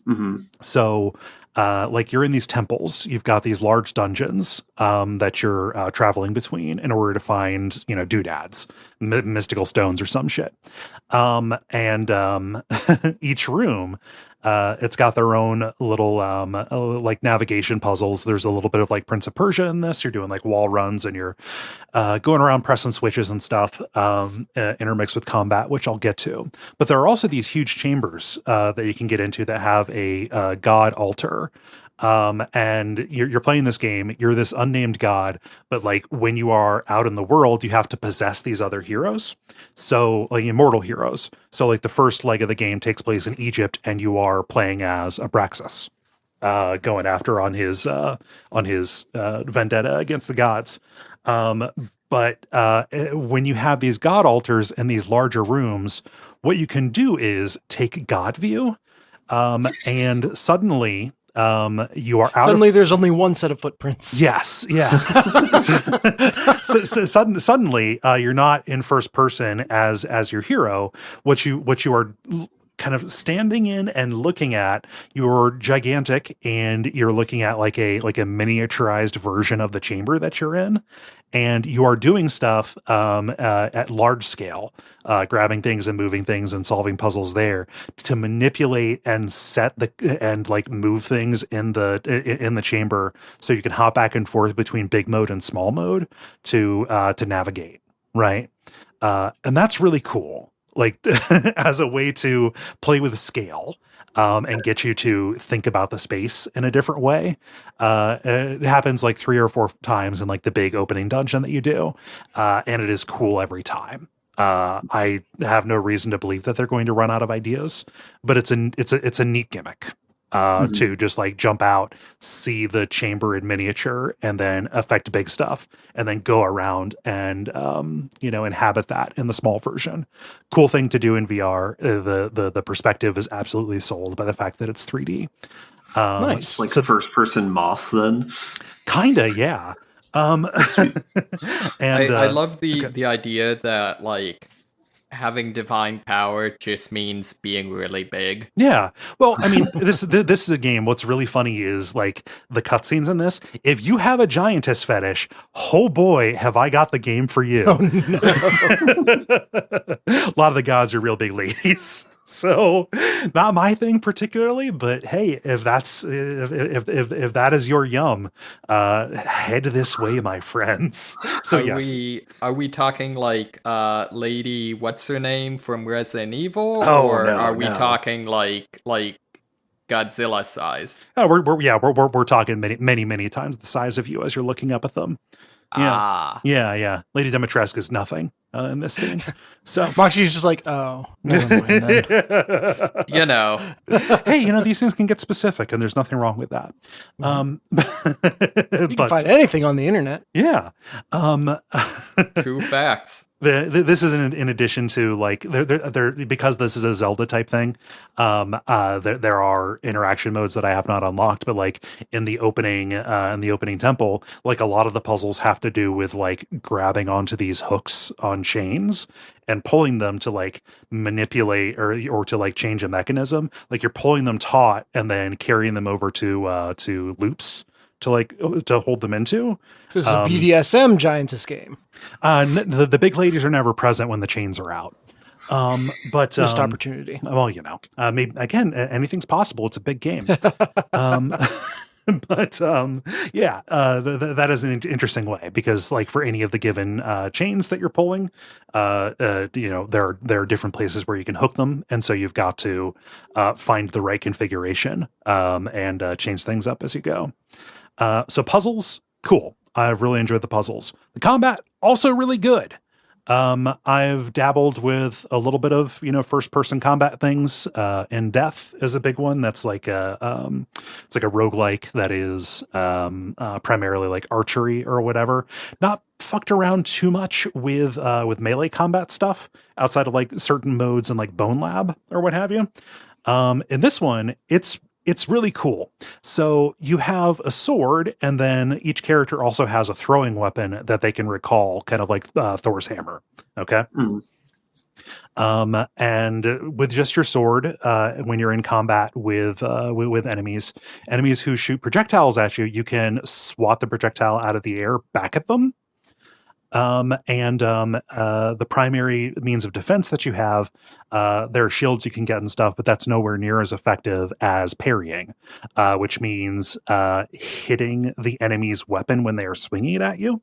Mm-hmm. So like you're in these temples, you've got these large dungeons that you're traveling between in order to find, doodads, mystical stones or some shit. And each room, it's got their own little like navigation puzzles. There's a little bit of like Prince of Persia in this. You're doing like wall runs, and you're going around pressing switches and stuff, intermixed with combat, which I'll get to. But there are also these huge chambers that you can get into that have a god altar And you're playing this game. You're this unnamed god, but like when you are out in the world, you have to possess these other heroes. So like immortal heroes. So like the first leg of the game takes place in Egypt, and you are playing as Abraxas, going after on his vendetta against the gods. But when you have these god altars in these larger rooms, what you can do is take God view, and suddenly you are out. Suddenly, there's only one set of footprints. Yes, yeah. Suddenly, you're not in first person as your hero. What you are kind of standing in and looking at, you're gigantic, and you're looking at like a miniaturized version of the chamber that you're in, and you are doing stuff at large scale, grabbing things and moving things and solving puzzles there to manipulate and move things in the chamber, so you can hop back and forth between big mode and small mode to navigate, right? And that's really cool. Like as a way to play with scale, and get you to think about the space in a different way. It happens like 3 or 4 times in like the big opening dungeon that you do. And it is cool every time. I have no reason to believe that they're going to run out of ideas, but it's a neat gimmick. To just like jump out, see the chamber in miniature, and then affect big stuff, and then go around and inhabit that in the small version. Cool thing to do in VR. The perspective is absolutely sold by the fact that it's 3D. Nice, it's like first person Moss then. Kinda, yeah. And I love the idea that like having divine power just means being really big. Yeah. Well, I mean, this is a game. What's really funny is like the cutscenes in this. If you have a giantess fetish, oh boy, have I got the game for you. Oh, no. A lot of the gods are real big ladies. So not my thing particularly, but hey, if that's if that is your yum, head this way, my friends. So are we talking like Lady what's her name from Resident Evil, or are we talking like Godzilla size? Oh, we're talking many times the size of you as you're looking up at them. Yeah. Lady Dimitrescu is nothing in this scene. So Moxie's just like, oh, never mind then. Hey, these things can get specific, and there's nothing wrong with that. You can find anything on the internet. Yeah. True facts. This is in addition to like they're because this is a Zelda type thing. There are interaction modes that I have not unlocked, but like in the opening temple, like a lot of the puzzles have to do with like grabbing onto these hooks on chains and pulling them to like manipulate or to like change a mechanism. Like you're pulling them taut and then carrying them over to loops to hold them into. So it's a BDSM giantess game. The big ladies are never present when the chains are out. But missed opportunity. Well, maybe again, anything's possible. It's a big game. But that is an interesting way, because like for any of the given chains that you're pulling, there are different places where you can hook them, and so you've got to find the right configuration and change things up as you go. So puzzles, cool. I've really enjoyed the puzzles. The combat, also really good. I've dabbled with a little bit of, first person combat things, and Death is a big one. That's like it's like a roguelike that is, primarily like archery or whatever. Not fucked around too much with melee combat stuff outside of like certain modes and like Bone Lab or what have you. In this one, it's really cool. So you have a sword, and then each character also has a throwing weapon that they can recall, kind of like Thor's hammer. Okay. And with just your sword, when you're in combat with enemies who shoot projectiles at you, you can swat the projectile out of the air back at them. The primary means of defense that you have, there are shields you can get and stuff, but that's nowhere near as effective as parrying, which means hitting the enemy's weapon when they are swinging it at you.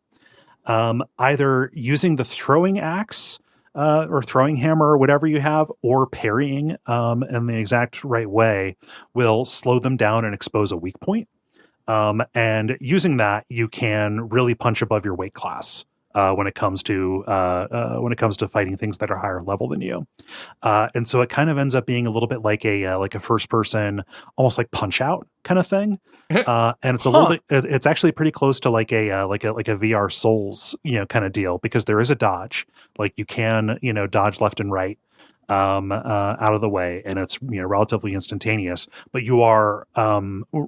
Either using the throwing axe or throwing hammer or whatever you have, or parrying in the exact right way will slow them down and expose a weak point. And using that, you can really punch above your weight class when it comes to fighting things that are higher level than you. And so it kind of ends up being a little bit like a first person, almost like Punch Out kind of thing. And it's a little bit, it's actually pretty close to like a VR Souls, kind of deal, because there is a dodge. Like you can, dodge left and right out of the way, and it's relatively instantaneous, but you are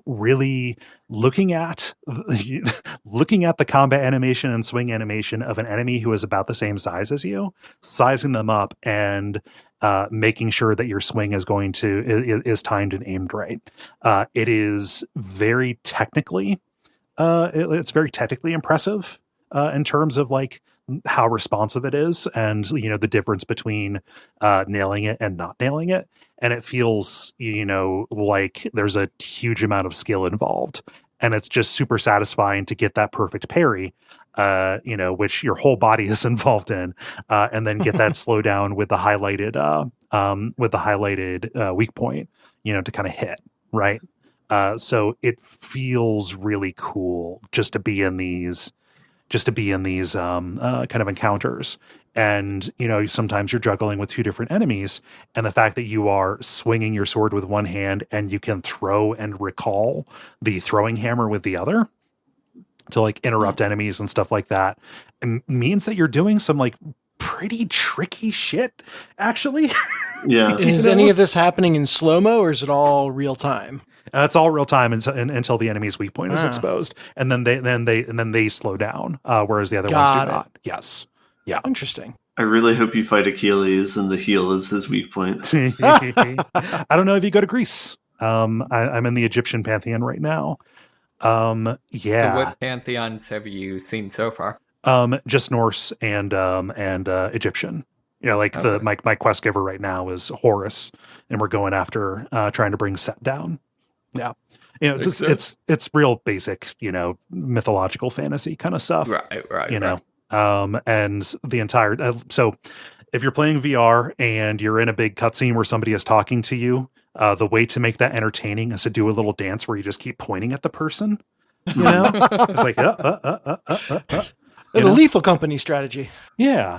really looking at the combat animation and swing animation of an enemy who is about the same size as you, sizing them up and making sure that your swing is is timed and aimed right. It is very technically it's very technically impressive in terms of like how responsive it is, and the difference between nailing it and not nailing it. And it feels like there's a huge amount of skill involved, and it's just super satisfying to get that perfect parry, which your whole body is involved in, and then get that slow down with the highlighted weak point, to kind of hit right. So it feels really cool just to be in these kind of encounters. And sometimes you're juggling with two different enemies, and the fact that you are swinging your sword with one hand and you can throw and recall the throwing hammer with the other to like interrupt enemies and stuff like that, means that you're doing some like pretty tricky shit, actually. Yeah. Is any of this happening in slow-mo, or is it all real time? It's all real time until the enemy's weak point is exposed, and then they slow down, whereas the other ones do not. Yes, yeah, interesting. I really hope you fight Achilles, and the heel is his weak point. I don't know if you go to Greece. I'm in the Egyptian pantheon right now. Yeah. So what pantheons have you seen so far? Just Norse and Egyptian. My quest giver right now is Horus, and we're going after trying to bring Set down. Yeah. It's real basic, mythological fantasy kind of stuff. Right. And the entire, so if you're playing VR and you're in a big cutscene where somebody is talking to you, the way to make that entertaining is to do a little dance where you just keep pointing at the person, it's like, The Lethal Company strategy. Yeah.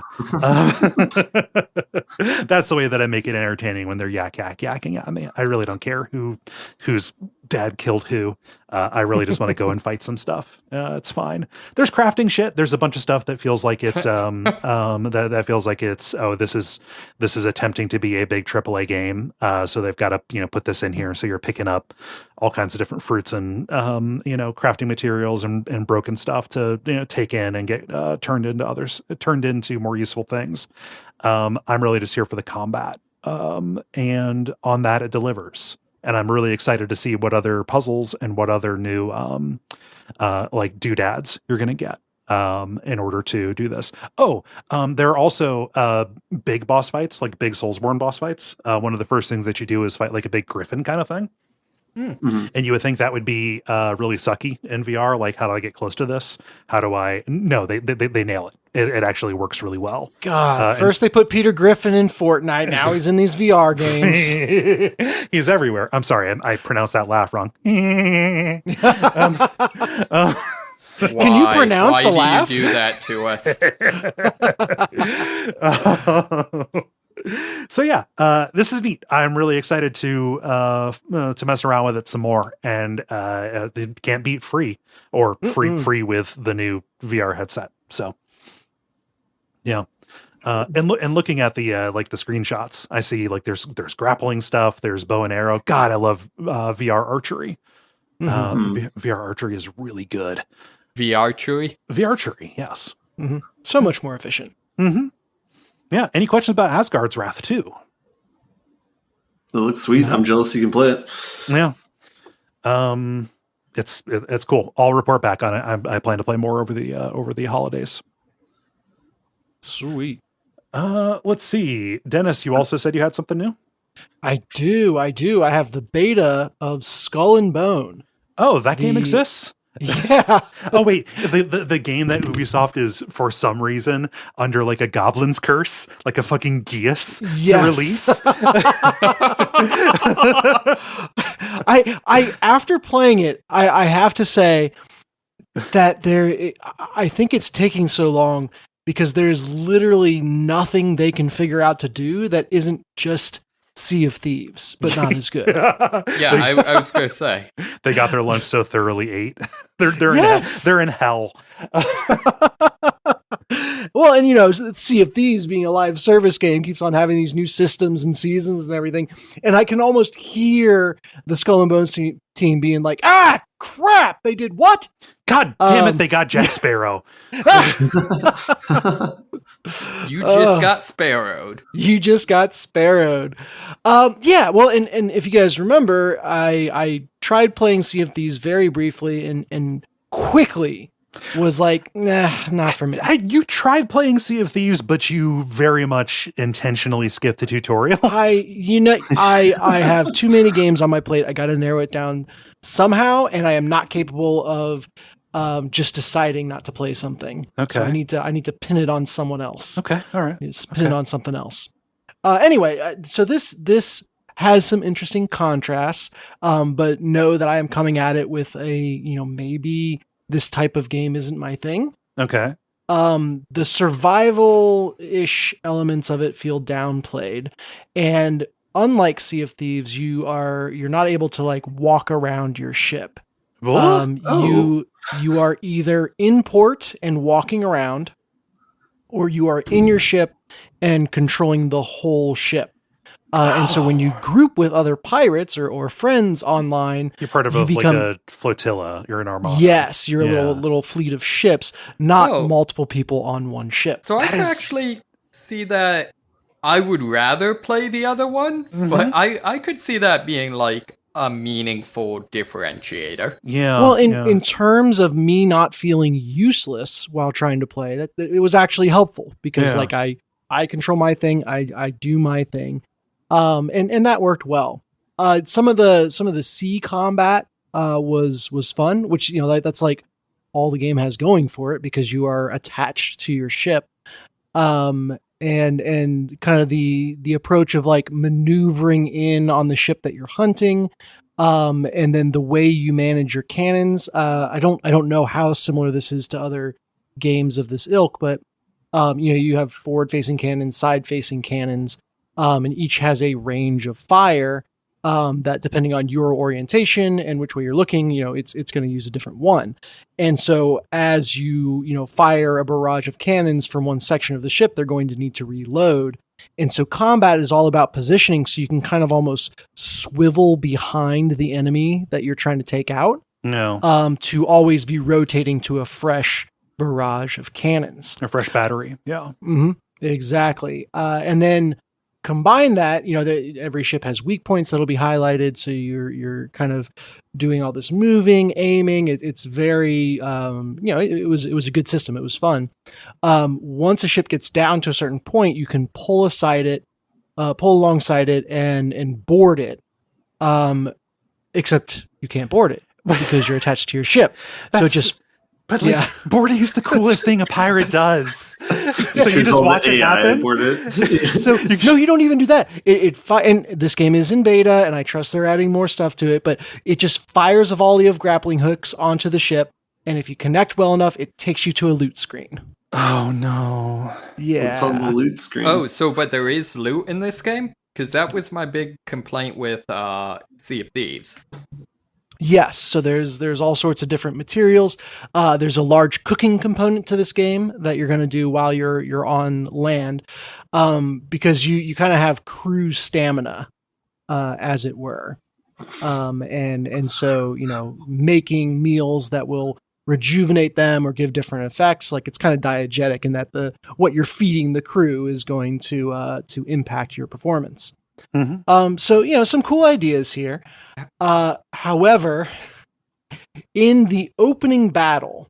That's the way that I make it entertaining when they're yakking at me. I really don't care whose dad killed who. I really just want to go and fight some stuff. It's fine. There's crafting shit. There's a bunch of stuff that feels like it's that feels like it's this is attempting to be a big AAA game. So they've got to put this in here. So you're picking up all kinds of different fruits and crafting materials and broken stuff to take in and get turned into more useful things. I'm really just here for the combat, and on that it delivers. And I'm really excited to see what other puzzles and what other new like doodads you're going to get in order to do this. There are also big boss fights, like big Soulsborne boss fights. One of the first things that you do is fight like a big griffin kind of thing. Mm-hmm. And you would think that would be really sucky in VR. Like, how do I get close to this? How do I? No, they nail it. It actually works really well. God, first they put Peter Griffin in Fortnite. Now he's in these VR games. He's everywhere. I'm sorry, I pronounced that laugh wrong. Can you pronounce a laugh? Why do you do that to us? So yeah, this is neat. I'm really excited to mess around with it some more, and it can't beat free or free with the new VR headset. So yeah, and looking at the like the screenshots, I see like there's grappling stuff, there's bow and arrow. God, I love VR archery. VR archery is really good. VR archery, yes. Mm-hmm. So much more efficient. Mm-hmm. Yeah. Any questions about Asgard's Wrath 2? It looks sweet. I'm jealous you can play it. Yeah. It's cool. I'll report back on it. I plan to play more over the holidays. Sweet. Let's see. Dennis, you also said you had something new? I do. I have the beta of Skull and Bone. Oh, that game exists? Yeah. Oh wait, the game that Ubisoft is for some reason under like a goblin's curse, like a fucking geas to Yes. release. I after playing it, I have to say that I think it's taking so long because there's literally nothing they can figure out to do that isn't just Sea of Thieves, but not as good. Yeah, I was going to say. They got their lunch so thoroughly ate. They're Yes. they're in hell. Well, and Sea of Thieves being a live service game keeps on having these new systems and seasons and everything. And I can almost hear the Skull and Bones team being like, "Ah, crap! They did what? God damn it! They got Jack Sparrow. You just got sparrowed. You just got sparrowed." Yeah. Well, and if you guys remember, I tried playing Sea of Thieves very briefly and quickly was like, nah, not for me. You tried playing Sea of Thieves, but you very much intentionally skipped the tutorials. I have too many games on my plate. I got to narrow it down somehow, and I am not capable of just deciding not to play something. Okay. So I need to pin it on someone else. Okay. All right. Just pin it on something else. Anyway, so this has some interesting contrasts, but know that I am coming at it with maybe this type of game isn't my thing. Okay. The survival-ish elements of it feel downplayed, and unlike Sea of Thieves, you're not able to like walk around your ship. You are either in port and walking around, or you are in your ship and controlling the whole ship. And so when you group with other pirates or friends online, you're part of like a flotilla. You're an armada. Yes, you're a little fleet of ships, not multiple people on one ship. So I can actually see that. I would rather play the other one, but I could see that being like a meaningful differentiator. Yeah. Well, in terms of me not feeling useless while trying to play, that it was actually helpful because like I control my thing, I do my thing. And that worked well. Some of the sea combat was fun, which that's like all the game has going for it because you are attached to your ship. And kind of the approach of like maneuvering in on the ship that you're hunting, and then the way you manage your cannons. I don't know how similar this is to other games of this ilk, but you have forward-facing cannons, side-facing cannons. And each has a range of fire that, depending on your orientation and which way you're looking, it's going to use a different one. And so, as you fire a barrage of cannons from one section of the ship, they're going to need to reload. And so, combat is all about positioning, so you can kind of almost swivel behind the enemy that you're trying to take out. No. To always be rotating to a fresh barrage of cannons, a fresh battery. Yeah. Mm-hmm. Exactly. And then combine that, every ship has weak points that'll be highlighted. So you're kind of doing all this moving, aiming. It's very, it was a good system. It was fun. Once a ship gets down to a certain point, you can pull alongside it and board it. Except you can't board it because you're attached to your ship. But boarding is the coolest thing a pirate does. So you just watch it happen. So no, you don't even do that. And this game is in beta, and I trust they're adding more stuff to it. But it just fires a volley of grappling hooks onto the ship, and if you connect well enough, it takes you to a loot screen. Oh no! Yeah, it's on the loot screen. Oh, but there is loot in this game? Because that was my big complaint with Sea of Thieves. Yes, so there's all sorts of different materials. There's a large cooking component to this game that you're going to do while you're on land, because you kind of have crew stamina, as it were, and so making meals that will rejuvenate them or give different effects. Like it's kind of diegetic in that what you're feeding the crew is going to impact your performance. Mm-hmm. So some cool ideas here. However, in the opening battle,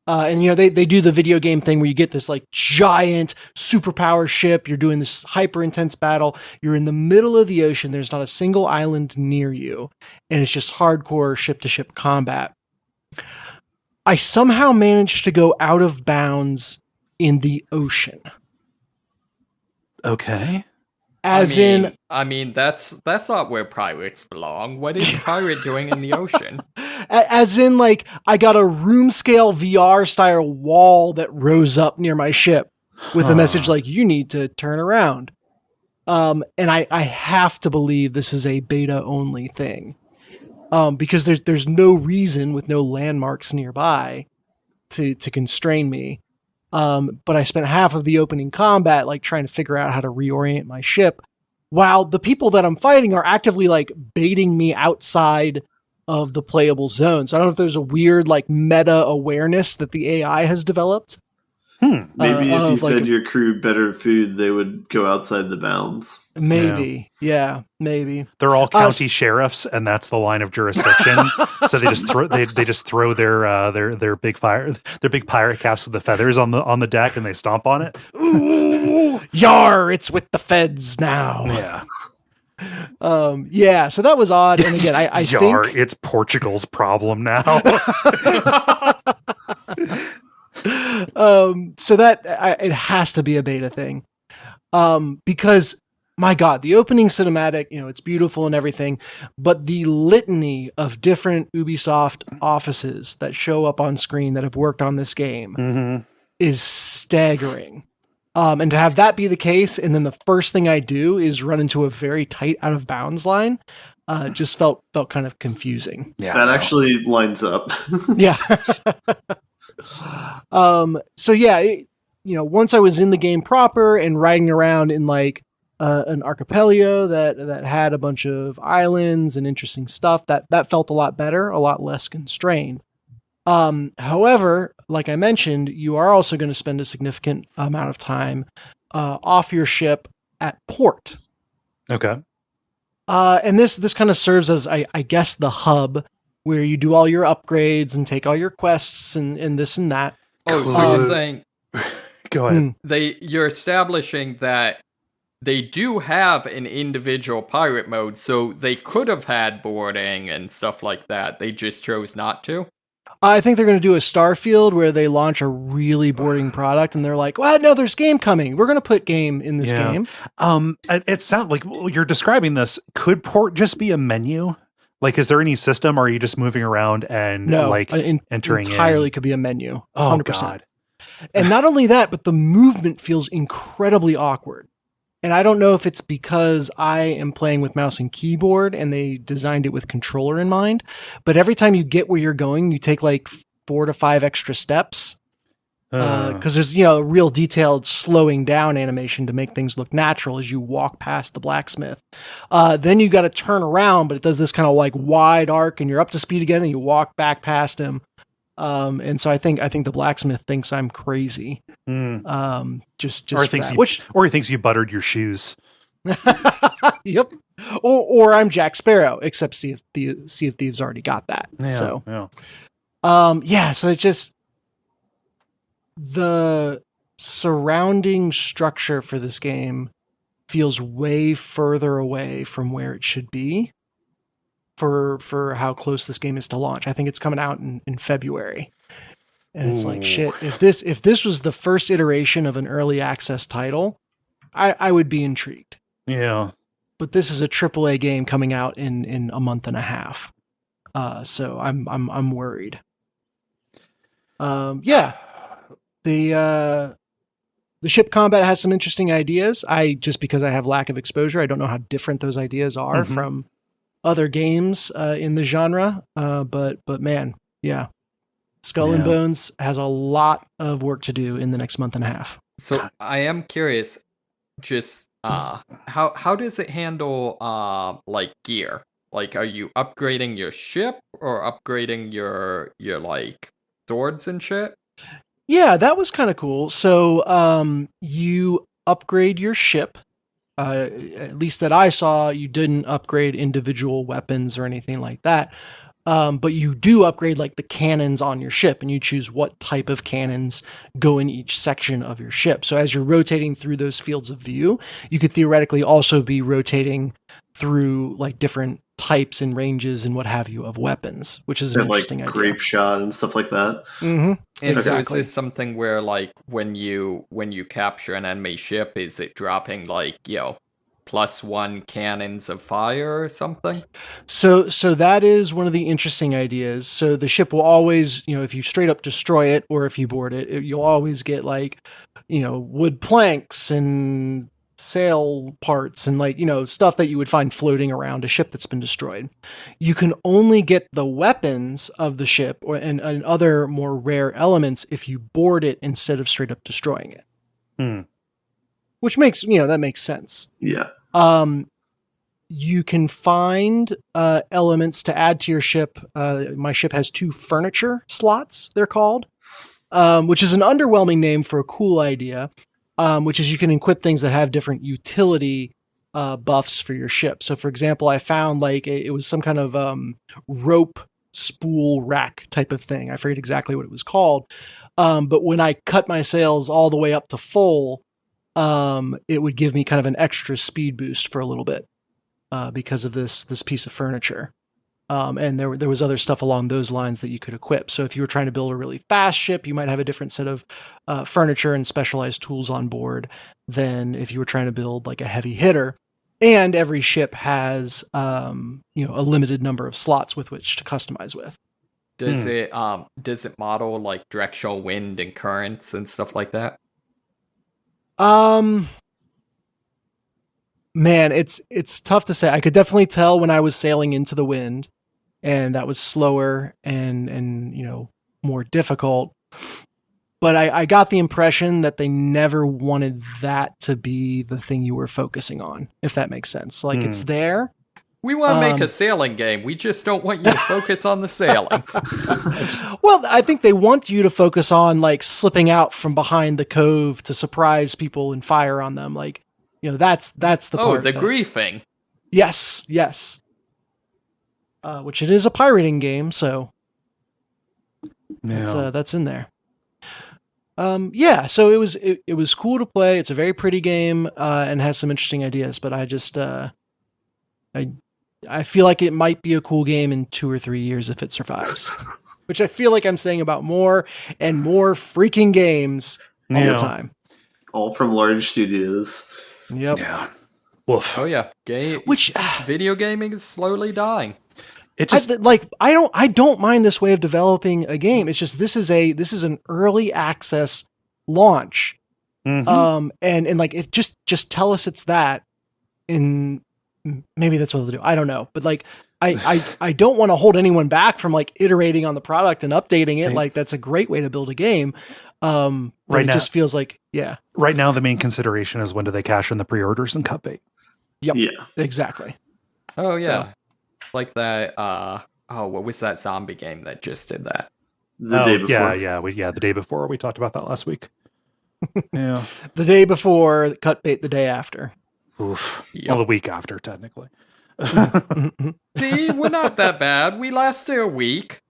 and they do the video game thing where you get this like giant superpower ship. You're doing this hyper intense battle. You're in the middle of the ocean. There's not a single island near you, and it's just hardcore ship to ship combat. I somehow managed to go out of bounds in the ocean. Okay. I mean, that's not where pirates belong. What is a pirate doing in the ocean? As in, like, I got a room scale VR style wall that rose up near my ship with a message like, you need to turn around. And I have to believe this is a beta only thing. Because there's no reason with no landmarks nearby to constrain me. But I spent half of the opening combat like trying to figure out how to reorient my ship, while the people that I'm fighting are actively like baiting me outside of the playable zone. So I don't know if there's a weird like meta awareness that the AI has developed. Maybe if you fed your crew better food, they would go outside the bounds. Maybe, yeah, maybe. They're all county sheriffs, and that's the line of jurisdiction. So they just throw their big pirate caps with the feathers on the deck, and they stomp on it. Ooh, yar! It's with the feds now. Yeah. Yeah. So that was odd. And again, I Yar! think It's Portugal's problem now. So that it has to be a beta thing, because my God, the opening cinematic, it's beautiful and everything, but the litany of different Ubisoft offices that show up on screen that have worked on this game is staggering. And to have that be the case, and then the first thing I do is run into a very tight out of bounds line, just felt kind of confusing. Yeah, that actually lines up. Yeah. So yeah, once I was in the game proper and riding around in like an archipelago that had a bunch of islands and interesting stuff, that felt a lot better, a lot less constrained. However, like I mentioned, you are also going to spend a significant amount of time off your ship at port. Okay. And this kind of serves as, I guess, the hub where you do all your upgrades and take all your quests and this and that. Oh, so you're saying... Go ahead. You're establishing that they do have an individual pirate mode, so they could have had boarding and stuff like that. They just chose not to? I think they're going to do a Starfield where they launch a really boring product and they're like, well, no, there's game coming. We're going to put game in this game. It sounds like you're describing this. Could port just be a menu? Like, is there any system, or are you just moving around and entering entirely in? Could be a menu. 100%. Oh, God. And not only that, but the movement feels incredibly awkward. And I don't know if it's because I am playing with mouse and keyboard and they designed it with controller in mind, but every time you get where you're going, you take like 4 to 5 extra steps. Because there's, a real detailed slowing down animation to make things look natural as you walk past the blacksmith. Then you got to turn around, but it does this kind of like wide arc and you're up to speed again and you walk back past him. And so I think the blacksmith thinks I'm crazy. Just or he thinks you buttered your shoes. Yep. Or I'm Jack Sparrow, except Sea of Thieves already got that. Yeah, So it's just the surrounding structure for this game feels way further away from where it should be for how close this game is to launch. I think it's coming out in February. And it's like, shit, if this was the first iteration of an early access title, I would be intrigued. Yeah. But this is a AAA game coming out in a month and a half. So I'm worried. Yeah. The ship combat has some interesting ideas. Because I have lack of exposure, I don't know how different those ideas are from other games in the genre. But man, yeah. Skull and Bones has a lot of work to do in the next month and a half. So I am curious, just how does it handle like gear? Like, are you upgrading your ship or upgrading your like swords and shit? Yeah, that was kind of cool. So you upgrade your ship. At least that I saw, you didn't upgrade individual weapons or anything like that. But you do upgrade like the cannons on your ship, and you choose what type of cannons go in each section of your ship. So as you're rotating through those fields of view, you could theoretically also be rotating through like different types and ranges and what have you of weapons, which is an interesting idea. Grape shot and stuff like that. Mm-hmm. And Exactly. so is this something where, like, when you capture an enemy ship, is it dropping, like, +1 cannons of fire or something? So that is one of the interesting ideas. So the ship will always, if you straight up destroy it or if you board it, you'll always get like, wood planks and sail parts and like, stuff that you would find floating around a ship that's been destroyed. You can only get the weapons of the ship and other more rare elements if you board it instead of straight up destroying it. Which makes, that makes sense. Yeah. You can find elements to add to your ship. My ship has 2 furniture slots, they're called, which is an underwhelming name for a cool idea, which is you can equip things that have different utility buffs for your ship. So, for example, I found like it was some kind of rope spool rack type of thing. I forget exactly what it was called. But when I cut my sails all the way up to full, it would give me kind of an extra speed boost for a little bit because of this piece of furniture. And there was other stuff along those lines that you could equip. So if you were trying to build a really fast ship, you might have a different set of furniture and specialized tools on board than if you were trying to build like a heavy hitter. And every ship has a limited number of slots with which to customize with. Does it model like directional wind and currents and stuff like that? Man, it's tough to say. I could definitely tell when I was sailing into the wind, and that was slower and more difficult. But I got the impression that they never wanted that to be the thing you were focusing on, if that makes sense. Like it's there. We want to make a sailing game. We just don't want you to focus on the sailing. Well, I think they want you to focus on like slipping out from behind the cove to surprise people and fire on them. Like, that's the part. Oh, the griefing. Yes. Which it is a pirating game, so that's in there. So it was cool to play. It's a very pretty game and has some interesting ideas, but I just I feel like it might be a cool game in 2 or 3 years if it survives. Which I feel like I'm saying about more and more freaking games all the time. All from large studios. Yep. Yeah. Woof. Oh yeah. Video gaming is slowly dying. It just I don't mind this way of developing a game. It's just this is an early access launch. And like if just tell us it's that, and maybe that's what they'll do. I don't know, but like I don't want to hold anyone back from like iterating on the product and updating it. Like that's a great way to build a game. Right now, it just feels like Right now, the main consideration is when do they cash in the pre-orders and cut bait. Yep. Yeah. Exactly. Oh yeah. So, like that. What was that zombie game that just did that? The day before. The day before. We talked about that last week. Yeah. The day before, cut bait the day after. Oof. Yep. Well, the week after, technically. See, we're not that bad. We lasted a week.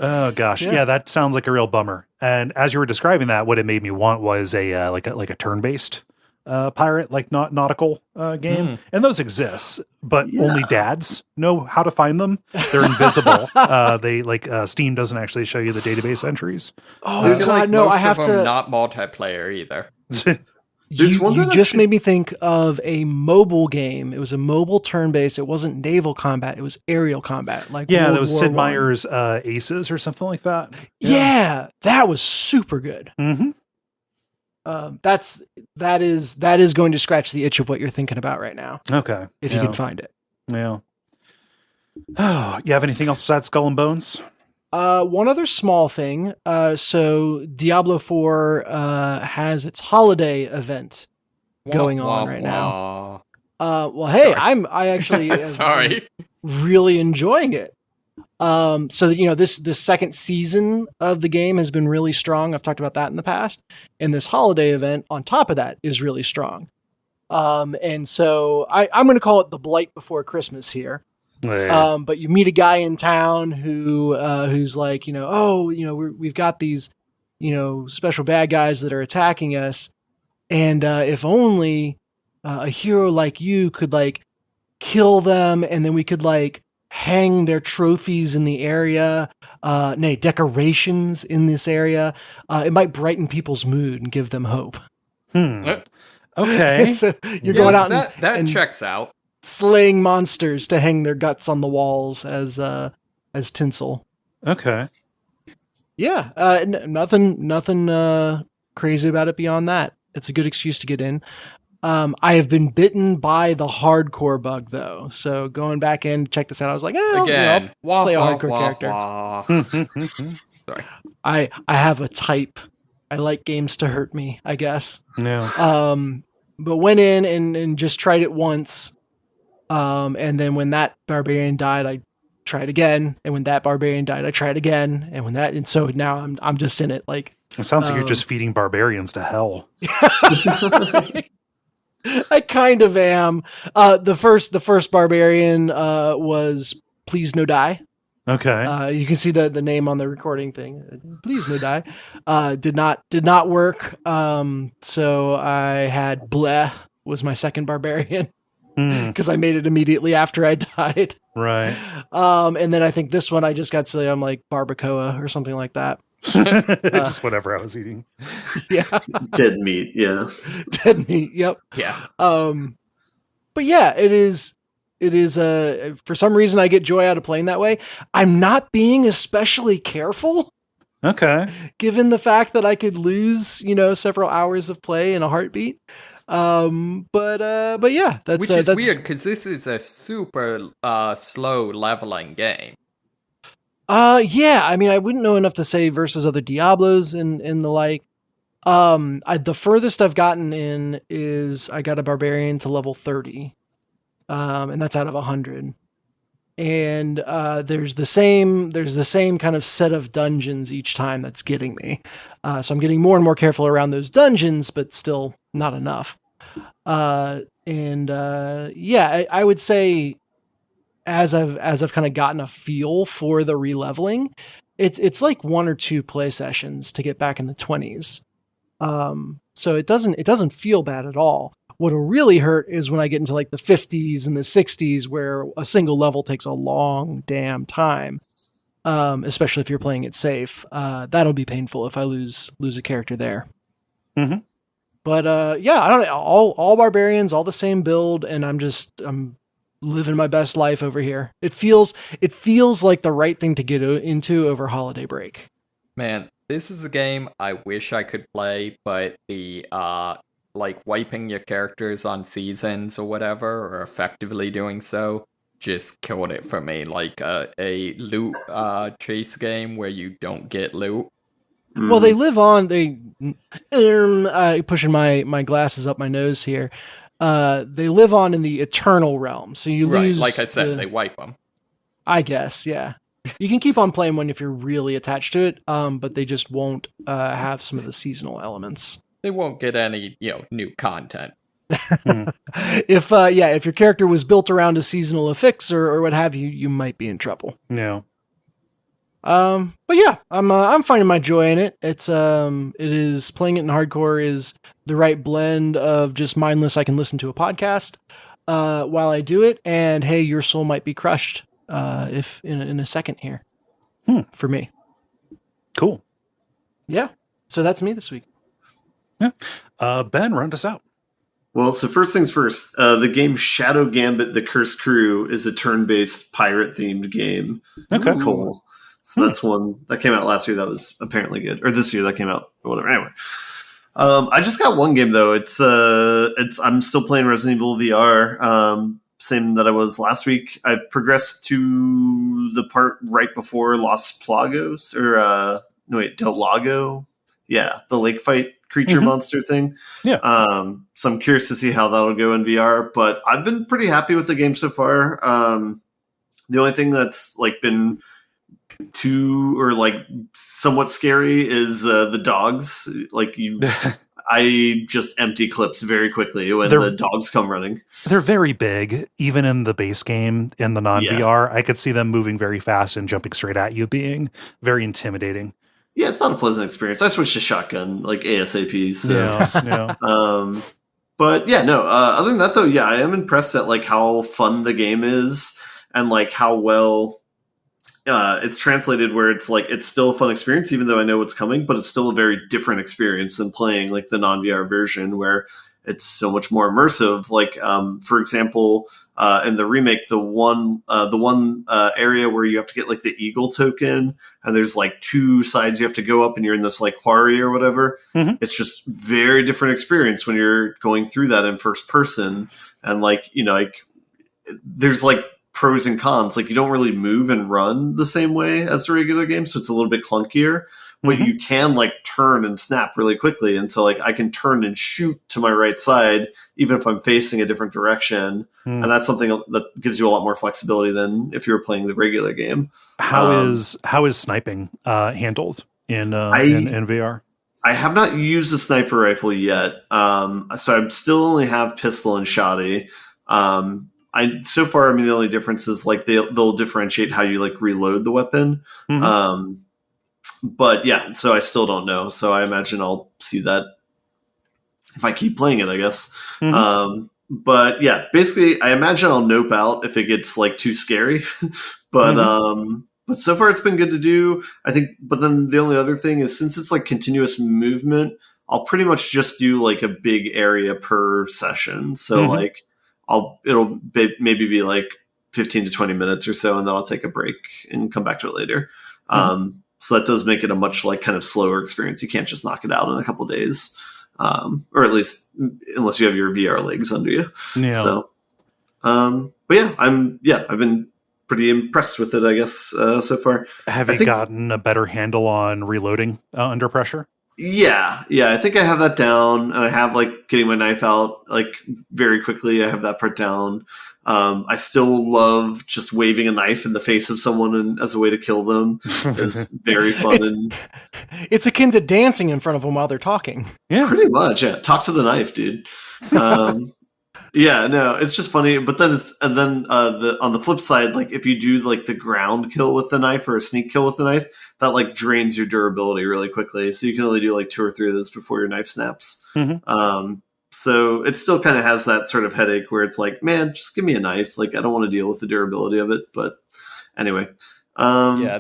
Oh gosh, yeah, that sounds like a real bummer. And as you were describing that, what it made me want was a like a turn-based pirate, like nautical game, and those exist, but only dads know how to find them. They're invisible. They Steam doesn't actually show you the database entries. Oh God, no! I have to not multiplayer either. You just made me think of a mobile game. It was a mobile turn-based. It wasn't naval combat. It was aerial combat. Like that was Sid Meier's Aces or something like that. Yeah, that was super good. Mm-hmm. That is going to scratch the itch of what you're thinking about right now. Okay, if you can find it. Yeah. Oh, you have anything else besides Skull and Bones? One other small thing. So Diablo 4 has its holiday event going on right now. Well, hey, I actually sorry, really enjoying it. So this second season of the game has been really strong. I've talked about that in the past, and this holiday event on top of that is really strong. And so I'm going to call it the Blight Before Christmas here. Yeah. But you meet a guy in town who's like, we've got these, special bad guys that are attacking us. And if only a hero like you could like kill them, and then we could like hang their trophies in the area, decorations in this area. It might brighten people's mood and give them hope. Okay. So you're going out that and checks out. slaying monsters to hang their guts on the walls as tinsel. Okay. Yeah, nothing crazy about it beyond that. It's a good excuse to get in. I have been bitten by the hardcore bug though, so going back in, check this out. I was like, Again, I'll play a hardcore character. Sorry. I have a type. I like games to hurt me, I guess. Yeah. But went in and just tried it once. And then when that barbarian died, I tried again. And when that barbarian died, I tried again. And so now I'm just in it. Like, It sounds like you're just feeding barbarians to hell. I kind of am. The first barbarian was Please No Die. Okay. You can see the name on the recording thing. Please No Die. Did not work. So I had Bleh was my second barbarian because I made it immediately after I died. Right. And then I think this one I just got silly. I'm like barbacoa or something like that. Just whatever I was eating. Yeah. Dead meat. Yeah. Dead meat. Yep. Yeah. But yeah, it is for some reason I get joy out of playing that way. I'm not being especially careful Okay. given the fact that I could lose, several hours of play in a heartbeat. But yeah, Which is weird because this is a super slow leveling game. Yeah, I mean, I wouldn't know enough to say versus other Diablos and the like. The furthest I've gotten in is I got a barbarian to level 30. And that's out of 100. And there's the same kind of set of dungeons each time that's getting me. So I'm getting more and more careful around those dungeons, but still not enough. I would say as I've kind of gotten a feel for the releveling, it's like 1 or 2 play sessions to get back in the 20s. So it doesn't feel bad at all. What'll really hurt is when I get into like the 50s and the 60s where a single level takes a long damn time. Especially if you're playing it safe. That'll be painful if I lose a character there. Mm-hmm. But I don't know. All barbarians, all the same build, and I'm living my best life over here. It feels like the right thing to get into over holiday break. Man, this is a game I wish I could play, but the like wiping your characters on seasons or whatever, or effectively doing so, just killed it for me. Like a loot chase game where you don't get loot. Well, they live on. Pushing my glasses up my nose here. They live on in the eternal realm, so you lose. Like I said, they wipe them. I guess, yeah. You can keep on playing one if you're really attached to it, but they just won't have some of the seasonal elements. They won't get any, new content. If your character was built around a seasonal affix or what have you, you might be in trouble. Yeah. But yeah, I'm finding my joy in it. It is playing it in hardcore is the right blend of just mindless. I can listen to a podcast while I do it, and hey, your soul might be crushed if in a second here for me. Cool. Yeah. So that's me this week. Yeah. Ben, round us out. Well, so first things first, the game Shadow Gambit: The Cursed Crew is a turn-based pirate-themed game. Okay. Cool. So that's one that came out last year that was apparently good, or this year that came out, or whatever. Anyway, I just got one game though. It's I'm still playing Resident Evil VR. Same that I was last week. I've progressed to the part right before Los Plagos, Del Lago. Yeah, the lake fight creature monster thing. Yeah. So I'm curious to see how that'll go in VR, but I've been pretty happy with the game so far. The only thing that's been somewhat scary is the dogs. I just empty clips very quickly when the dogs come running. They're very big, even in the base game, in the non-VR. I could see them moving very fast and jumping straight at you, being very intimidating. Yeah, it's not a pleasant experience. I switched to shotgun ASAP. So. Yeah. But But yeah, no. Other than that, though, yeah, I am impressed at like how fun the game is and like how well it's translated. Where it's like it's still a fun experience, even though I know what's coming, but it's still a very different experience than playing like the non VR version, where it's so much more immersive. Like, for example, in the remake, the one area where you have to get like the eagle token, and there's like two sides you have to go up, and you're in this like quarry or whatever. Mhm. It's just very different experience when you're going through that in first person, and like like there's like pros and cons. Like you don't really move and run the same way as the regular game, so it's a little bit clunkier. But Mhm. you can like turn and snap really quickly, and so like I can turn and shoot to my right side even if I'm facing a different direction, Mm. and that's something that gives you a lot more flexibility than if you were playing the regular game. How is sniping handled in VR? I have not used the sniper rifle yet, so I still only have pistol and shotty. So far, I mean, the only difference is like they'll differentiate how you like reload the weapon. Mhm. But yeah, so I still don't know. So I imagine I'll see that if I keep playing it, I guess. Mhm. But yeah, basically, I imagine I'll nope out if it gets like too scary. But so far it's been good to do. I think. But then the only other thing is since it's like continuous movement, I'll pretty much just do like a big area per session. So Mhm. like maybe be like 15 to 20 minutes or so, and then I'll take a break and come back to it later. So that does make it a much like kind of slower experience. You can't just knock it out in a couple days, or at least unless you have your VR legs under you. Yeah. So, but yeah, I've been pretty impressed with it, I guess, so far. Have you gotten a better handle on reloading under pressure? Yeah, I think I have that down, and I have like getting my knife out like very quickly. I have that part down. I still love just waving a knife in the face of someone as a way to kill them. It's very fun. It's akin to dancing in front of them while they're talking. Yeah, pretty much. Yeah, talk to the knife, dude. Yeah, no, it's just funny. But then on the flip side, like if you do like the ground kill with the knife or a sneak kill with the knife, that like drains your durability really quickly. So you can only do like 2 or 3 of those before your knife snaps. So it still kind of has that sort of headache where it's like, man, just give me a knife. Like I don't want to deal with the durability of it. But anyway, yeah,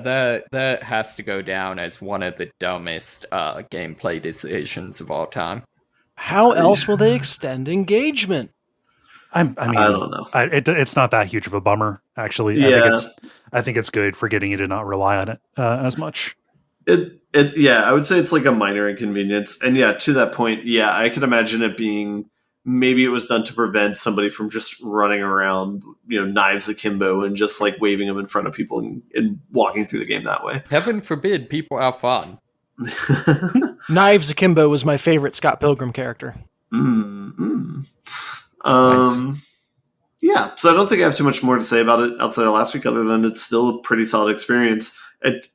that has to go down as one of the dumbest gameplay decisions of all time. How else will they extend engagement? I mean, I don't know. It's not that huge of a bummer, actually. Yeah. I think it's good for getting you to not rely on it as much. I would say it's like a minor inconvenience. And yeah, to that point, yeah, I can imagine it being maybe it was done to prevent somebody from just running around, knives akimbo and just like waving them in front of people and walking through the game that way. Heaven forbid people have fun. Knives Akimbo was my favorite Scott Pilgrim character. Nice. Yeah, so I don't think I have too much more to say about it outside of last week, other than it's still a pretty solid experience. It's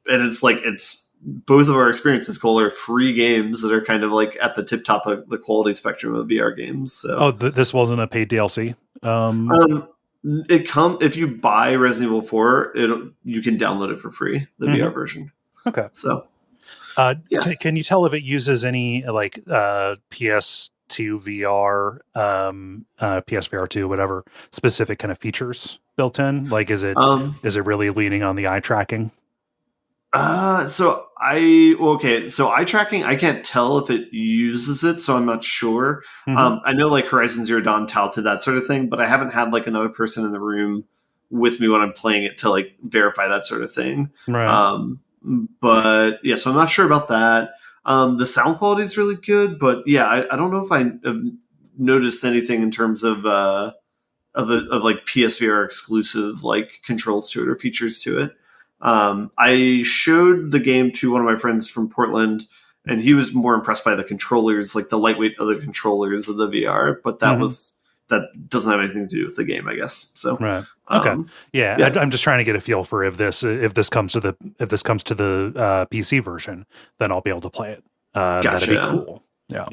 both of our experiences, Cole, are free games that are kind of like at the tip top of the quality spectrum of VR games. So. This wasn't a paid DLC. If you buy Resident Evil 4, you can download it for free, the VR version. Okay. So, can you tell if it uses any like PS2 VR, PSVR 2, whatever specific kind of features built in? Like, is it really leaning on the eye tracking? So eye tracking, I can't tell if it uses it, so I'm not sure. I know like Horizon Zero Dawn touted that sort of thing, but I haven't had like another person in the room with me when I'm playing it to like verify that sort of thing. Right. But yeah, so I'm not sure about that. The sound quality is really good, but yeah, I don't know if I have noticed anything in terms of like PSVR exclusive like controls to it or features to it. I showed the game to one of my friends from Portland, and he was more impressed by the controllers, like the lightweight of the controllers of the VR. But that doesn't have anything to do with the game, I guess. So right. Okay. I'm just trying to get a feel for if this comes to the PC version, then I'll be able to play it. Gotcha. That'd be cool. Yeah.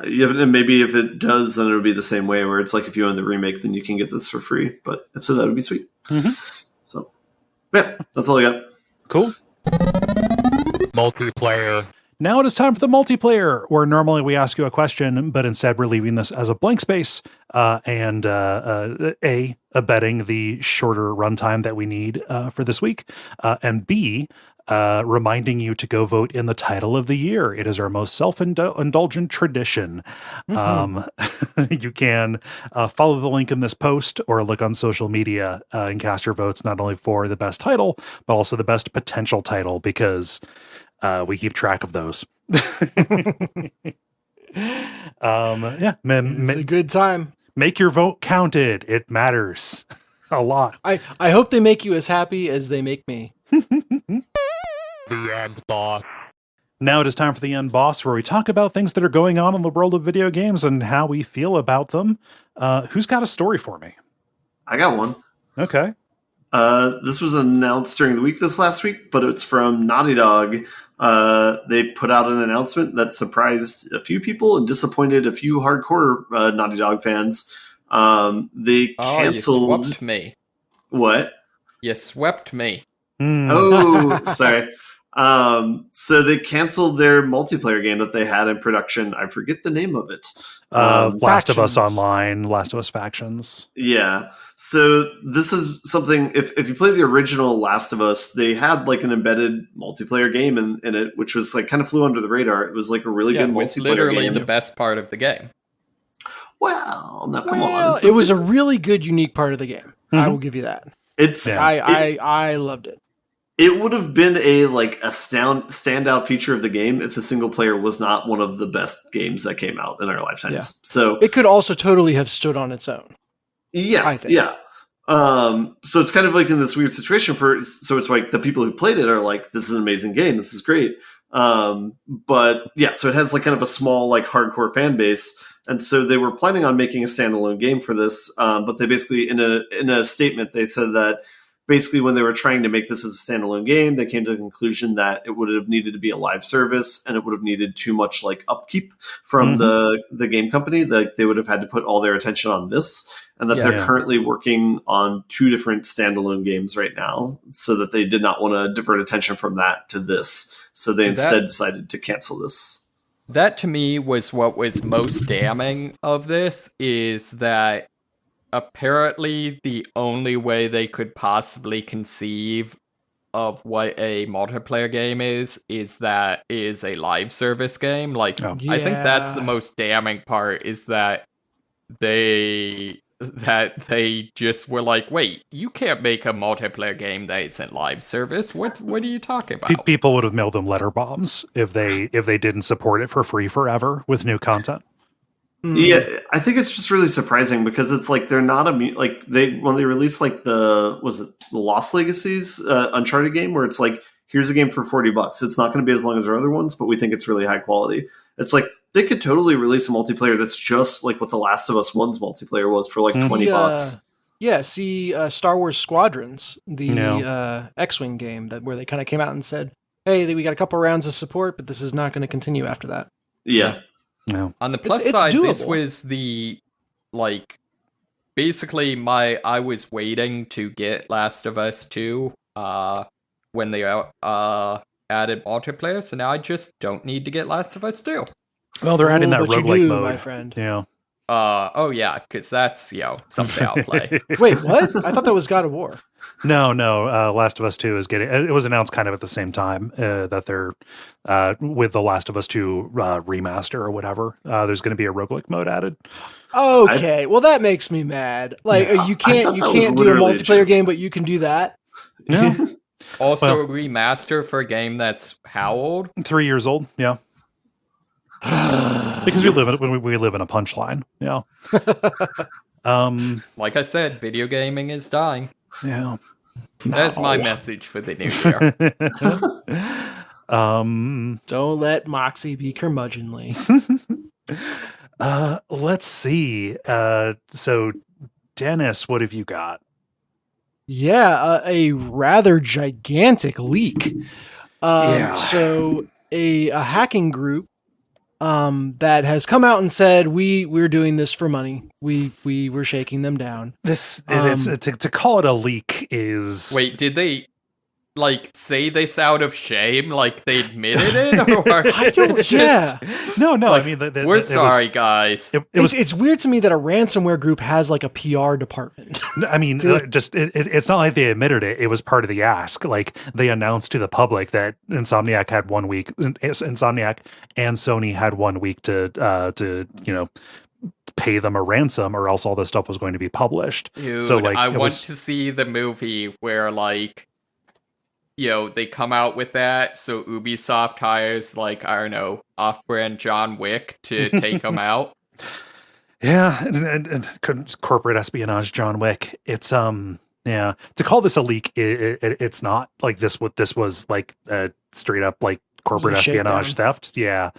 And maybe if it does, then it'll be the same way where it's like if you own the remake, then you can get this for free. But if so, that would be sweet. So, yeah, that's all I got. Cool. Multiplayer. Now it is time for the multiplayer, where normally we ask you a question, but instead we're leaving this as a blank space and abetting the shorter runtime that we need for this week, and B, reminding you to go vote in the title of the year. It is our most self-indulgent tradition. You can follow the link in this post or look on social media and cast your votes not only for the best title, but also the best potential title, because we keep track of those. It's a good time. Make your vote counted. It matters a lot. I hope they make you as happy as they make me. The end boss. Now it is time for the End Boss, where we talk about things that are going on in the world of video games and how we feel about them. Who's got a story for me? I got one. Okay. This was announced during the week this last week, but it's from Naughty Dog. They put out an announcement that surprised a few people and disappointed a few hardcore Naughty Dog fans. They canceled... You swept me. What? You swept me. Oh, sorry. So they canceled their multiplayer game that they had in production. I forget the name of it. Last of Us Factions. Online, Last of Us Factions. Yeah. So this is something, if you play the original Last of Us, they had like an embedded multiplayer game in it, which was like kind of flew under the radar. It was like a really good It was multiplayer literally game. the best part of the game. Well, now come Well, on. it was a really good, unique part of the game. I will give you that. It's Yeah. I loved it. It would have been a standout feature of the game if the single player was not one of the best games that came out in our lifetimes. Yeah. So It could also totally have stood on its own. yeah, I think. yeah. So it's kind of like in this weird situation so it's like the people who played it are like, this is an amazing game, this is great. But yeah, so it has like kind of a small like hardcore fan base. And so they were planning on making a standalone game for this, but they basically in a statement they said that basically when they were trying to make this as a standalone game, they came to the conclusion that it would have needed to be a live service and it would have needed too much like upkeep from the game company, that they would have had to put all their attention on this, and that they're currently working on 2 different standalone games right now, so that they did not want to divert attention from that to this. So they instead decided to cancel this. That to me was what was most damning of this, is that apparently the only way they could possibly conceive of what a multiplayer game is that is a live service game. Like, I think that's the most damning part, is that they just were like, wait, you can't make a multiplayer game that isn't live service. What are you talking about? People would have mailed them letter bombs if they didn't support it for free forever with new content. Yeah, I think it's just really surprising because it's like they're not when they released like the Lost Legacies Uncharted game, where it's like, here's a game for $40. It's not going to be as long as our other ones, but we think it's really high quality. It's like they could totally release a multiplayer that's just like what the Last of Us 1's multiplayer was for like $20. Yeah, see Star Wars Squadrons, the X-Wing game where they kind of came out and said, hey, we got a couple rounds of support, but this is not going to continue after that. Yeah. No. On the plus It's side, this doable. was the, like, basically I was waiting to get Last of Us 2 when they added multiplayer, so now I just don't need to get Last of Us 2. Well, they're adding that But you roguelike do, mode. my friend. Yeah. Oh yeah, because that's, something I'll play. Wait, what? I thought that was God of War. No. Last of Us 2 is getting... It was announced kind of at the same time that they're... with the Last of Us 2 remaster or whatever, there's going to be a roguelike mode added. Okay, well that makes me mad. Like you can't do a literally a multiplayer joke. game, but you can do that. No. Also, a remaster for a game that's how old? 3 years old, yeah. Because we live in a punchline, yeah. Like I said, video gaming is dying. Yeah. That's my message for the new year. Don't let Moxie be curmudgeonly. Let's see. So Dennis, what have you got? Yeah, a rather gigantic leak. So a hacking group that has come out and said we're doing this for money. We were shaking them down. This to call it a leak is... Wait, did they like say this out of shame, like they admitted it, or I don't. it's Yeah, No, like, I mean, we're sorry, guys. It was. it's weird to me that a ransomware group has like a PR department. I mean, it's not like they admitted it. It was part of the ask. Like they announced to the public that Insomniac had 1 week. Insomniac and Sony had 1 week to pay them a ransom, or else all this stuff was going to be published. Dude, so like, I want to see the movie where like, they come out with that. So Ubisoft hires like, I don't know, off-brand John Wick to take them out. Yeah, and corporate espionage, John Wick. It's yeah. To call this a leak, it's not like this. What this was like, straight up like corporate espionage theft. Yeah.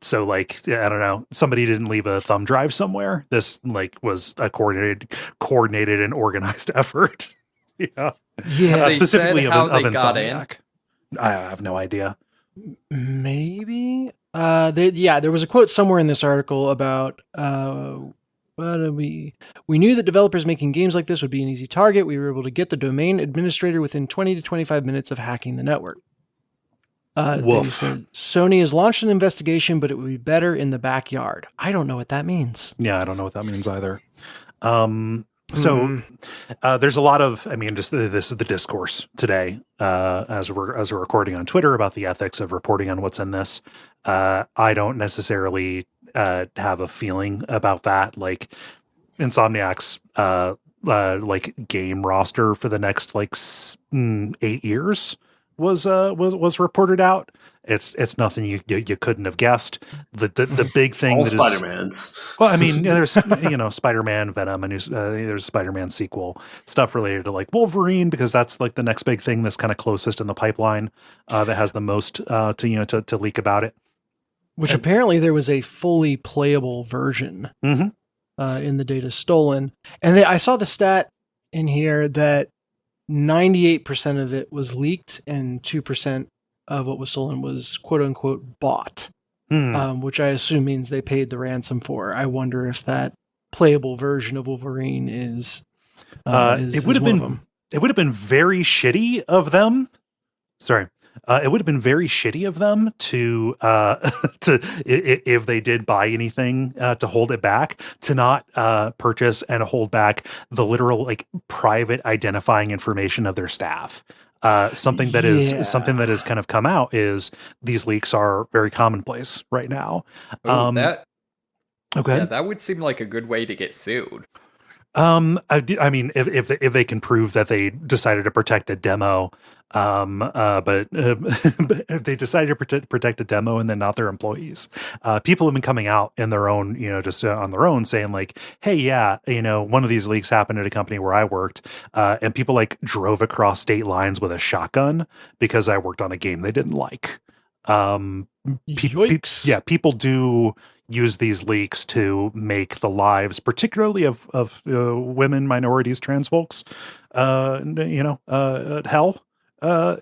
So like, I don't know. Somebody didn't leave a thumb drive somewhere. This like was a coordinated and organized effort. Yeah. Yeah, specifically how of they got Insomniac. I have no idea. maybe. There was a quote somewhere in this article about we knew that developers making games like this would be an easy target. We were able to get the domain administrator within 20 to 25 minutes of hacking the network. They said Sony has launched an investigation, but it would be better in the backyard. I don't know what that means. Yeah, I don't know what that means either. So there's a lot of, I mean, just this is the discourse today, as we're recording on Twitter about the ethics of reporting on what's in this. I don't necessarily have a feeling about that. Like Insomniac's like game roster for the next like 8 years was reported out. It's nothing you couldn't have guessed. The big thing all that Spider-Mans. Well, I mean, there's Spider-Man, Venom, and there's Spider-Man sequel stuff related to like Wolverine, because that's like the next big thing that's kind of closest in the pipeline that has the most to leak about it. Which apparently there was a fully playable version in the data stolen, and I saw the stat in here that 98% of it was leaked and 2% of what was stolen was quote unquote bought, which I assume means they paid the ransom for. I wonder if that playable version of Wolverine is it would have been very shitty of them. Sorry. It would have been very shitty of them to if they did buy anything to hold it back, to not purchase and hold back the literal like private identifying information of their staff. Something that has kind of come out is these leaks are very commonplace right now. Okay. Yeah, that would seem like a good way to get sued. I mean, if they can prove that they decided to protect a demo, but if they decided to protect a demo and then not their employees, people have been coming out in their own, just on their own, saying like, hey, yeah, one of these leaks happened at a company where I worked, and people like drove across state lines with a shotgun because I worked on a game they didn't like. Yikes. People do use these leaks to make the lives, particularly of women, minorities, trans folks, hell.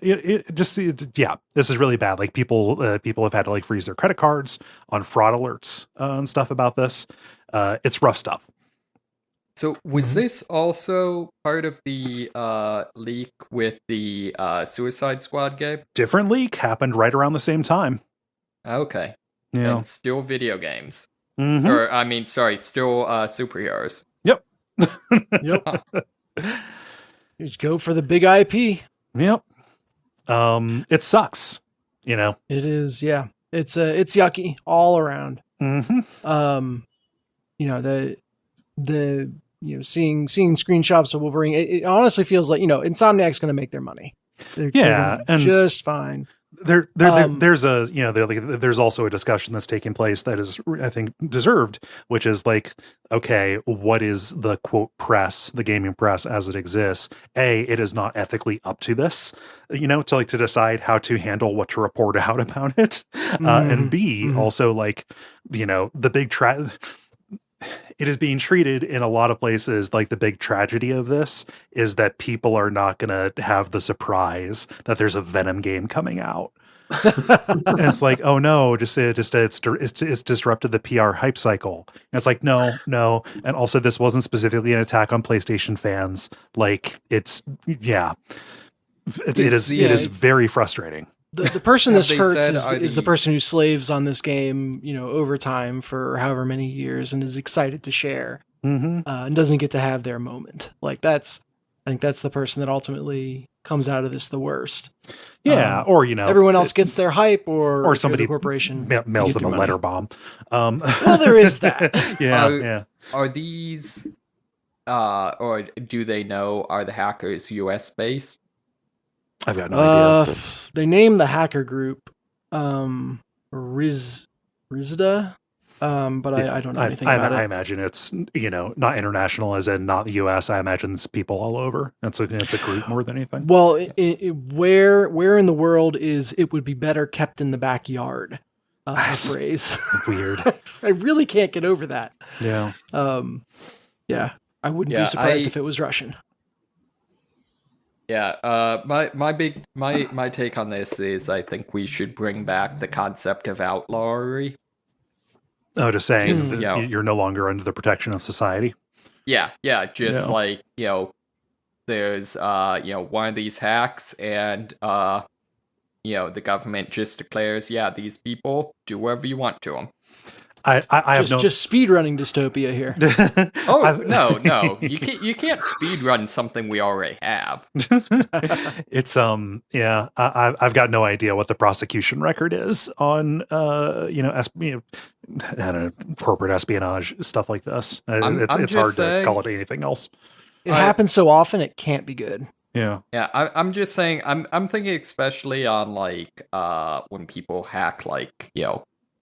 This is really bad. Like people have had to like freeze their credit cards on fraud alerts and stuff about this. It's rough stuff. So was this also part of the leak with the Suicide Squad game? Different leak happened right around the same time. Okay. Yeah. And still video games. Mm-hmm. Or, I mean, sorry, still superheroes. Yep. Yep. Just go for the big IP. Yep. It sucks, It is, yeah. It's yucky all around. Mm-hmm. Seeing screenshots of Wolverine, it honestly feels like, Insomniac's going to make their money. They're and just fine. There's also a discussion that's taking place that is, I think, deserved, which is like, okay, what is the quote press, the gaming press as it exists? It is not ethically up to this, to decide how to handle what to report out about it. And B, also like, the big it is being treated in a lot of places like the big tragedy of this is that people are not going to have the surprise that there's a Venom game coming out. And it's like, oh no, it's disrupted the PR hype cycle. And it's like, no. And also this wasn't specifically an attack on PlayStation fans. Like It is very frustrating. The person Have this they hurts said, is the person who slaves on this game, over time for however many years and is excited to share and doesn't get to have their moment. Like I think that's the person that ultimately comes out of this the worst. Yeah, or everyone else gets their hype, or somebody the corporation mails them a letter bomb. Well, there is that. Yeah. Are these, or do they know, are the hackers US based? I've got no idea. They named the hacker group Rizda, but I don't know anything about it. I imagine it's not international, as in not the U.S. I imagine it's people all over. It's a group more than anything. Well, where in the world is it would be better kept in the backyard? A phrase. Weird. I really can't get over that. Yeah. Yeah. I wouldn't be surprised if it was Russian. Yeah, my take on this is I think we should bring back the concept of outlawry. Oh, just saying you're no longer under the protection of society. Yeah, like there's one of these hacks, and the government just declares, these people, do whatever you want to them. I have just speedrunning dystopia here. No, you can't speedrun something we already have. It's I've got no idea what the prosecution record is on I don't know, corporate espionage, stuff like this. It's hard to call it anything else. It happens so often it can't be good. Yeah. I'm just saying, I'm thinking especially on like when people hack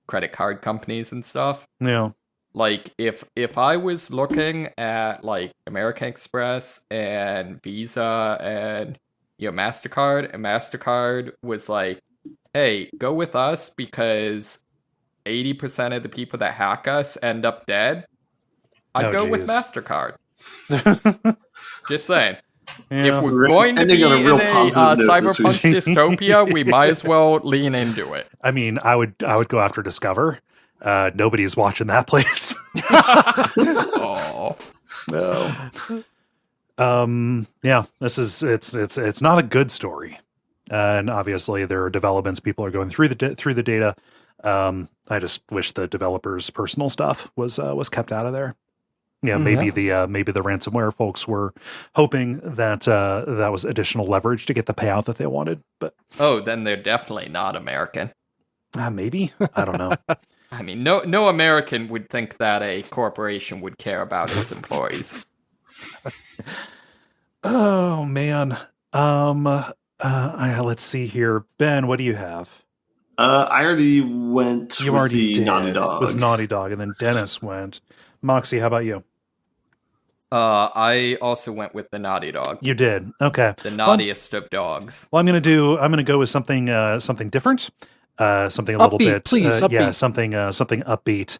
credit card companies and stuff. Yeah. Like if I was looking at like American Express and Visa and MasterCard, and MasterCard was like, hey, go with us because 80% of the people that hack us end up dead, I'd go with MasterCard. Just saying. Yeah. If we're going to be in a cyberpunk dystopia, we might as well lean into it. I mean, I would go after Discover. Nobody's watching that place. Oh no. Yeah, it's not a good story, and obviously there are developments. People are going through the data. I just wish the developers' personal stuff was kept out of there. Yeah, maybe the ransomware folks were hoping that that was additional leverage to get the payout that they wanted. But then they're definitely not American. Maybe, I don't know. I mean, no American would think that a corporation would care about its employees. Oh man. Let's see here, Ben. What do you have? I already went. Naughty Dog. With Naughty Dog, and then Dennis went. Moxie, how about you? I also went with the Naughty Dog. You did. Okay. The naughtiest of dogs. Well, I'm gonna go with something different. Something a little bit, please. Upbeat. Something upbeat.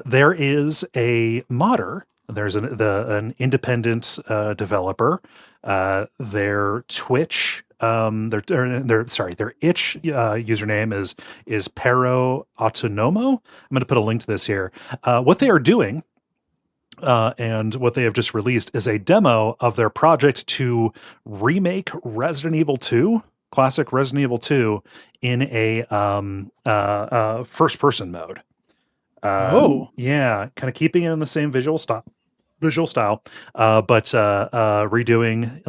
There is a modder. There's an independent developer. Their Twitch, their itch username is Pero Autonomo. I'm going to put a link to this here. What they are doing, and what they have just released, is a demo of their project to remake Resident Evil 2. Classic Resident Evil 2 in a first-person mode. Yeah, kind of keeping it in the same visual style, but redoing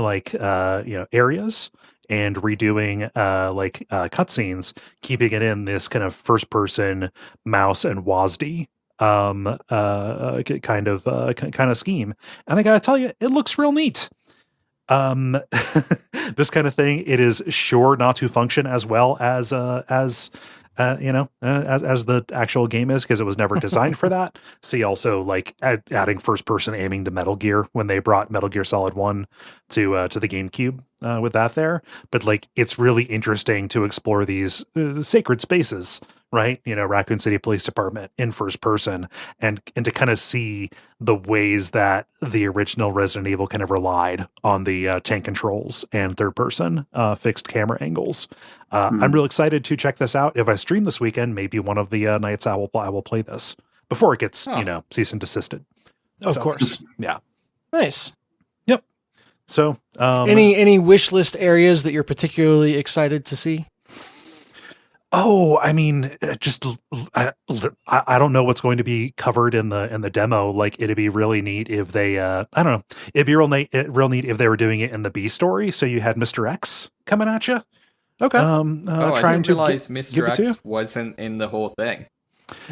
areas and redoing cutscenes, keeping it in this kind of first-person mouse and WASD kind of scheme. And I gotta tell you, it looks real neat. This kind of thing, it is sure not to function as well as the actual game is, because it was never designed for that. See, also adding first person aiming to Metal Gear when they brought Metal Gear Solid 1 to the GameCube with that there. But it's really interesting to explore these sacred spaces, right? Raccoon City Police Department in first person, and to kind of see the ways that the original Resident Evil kind of relied on the tank controls and third person fixed camera angles. I'm real excited to check this out. If I stream this weekend, maybe one of the nights I will play this before it gets cease and desisted. Of course. Yeah. Nice. Yep. So, any wish list areas that you're particularly excited to see? Oh, I mean, I don't know what's going to be covered in the demo. Like, it'd be really neat if they, I don't know, it'd be real neat if they were doing it in the B story. So you had Mr. X coming at you. Okay. I Trying didn't to realize give Mr. it to you. X wasn't in the whole thing.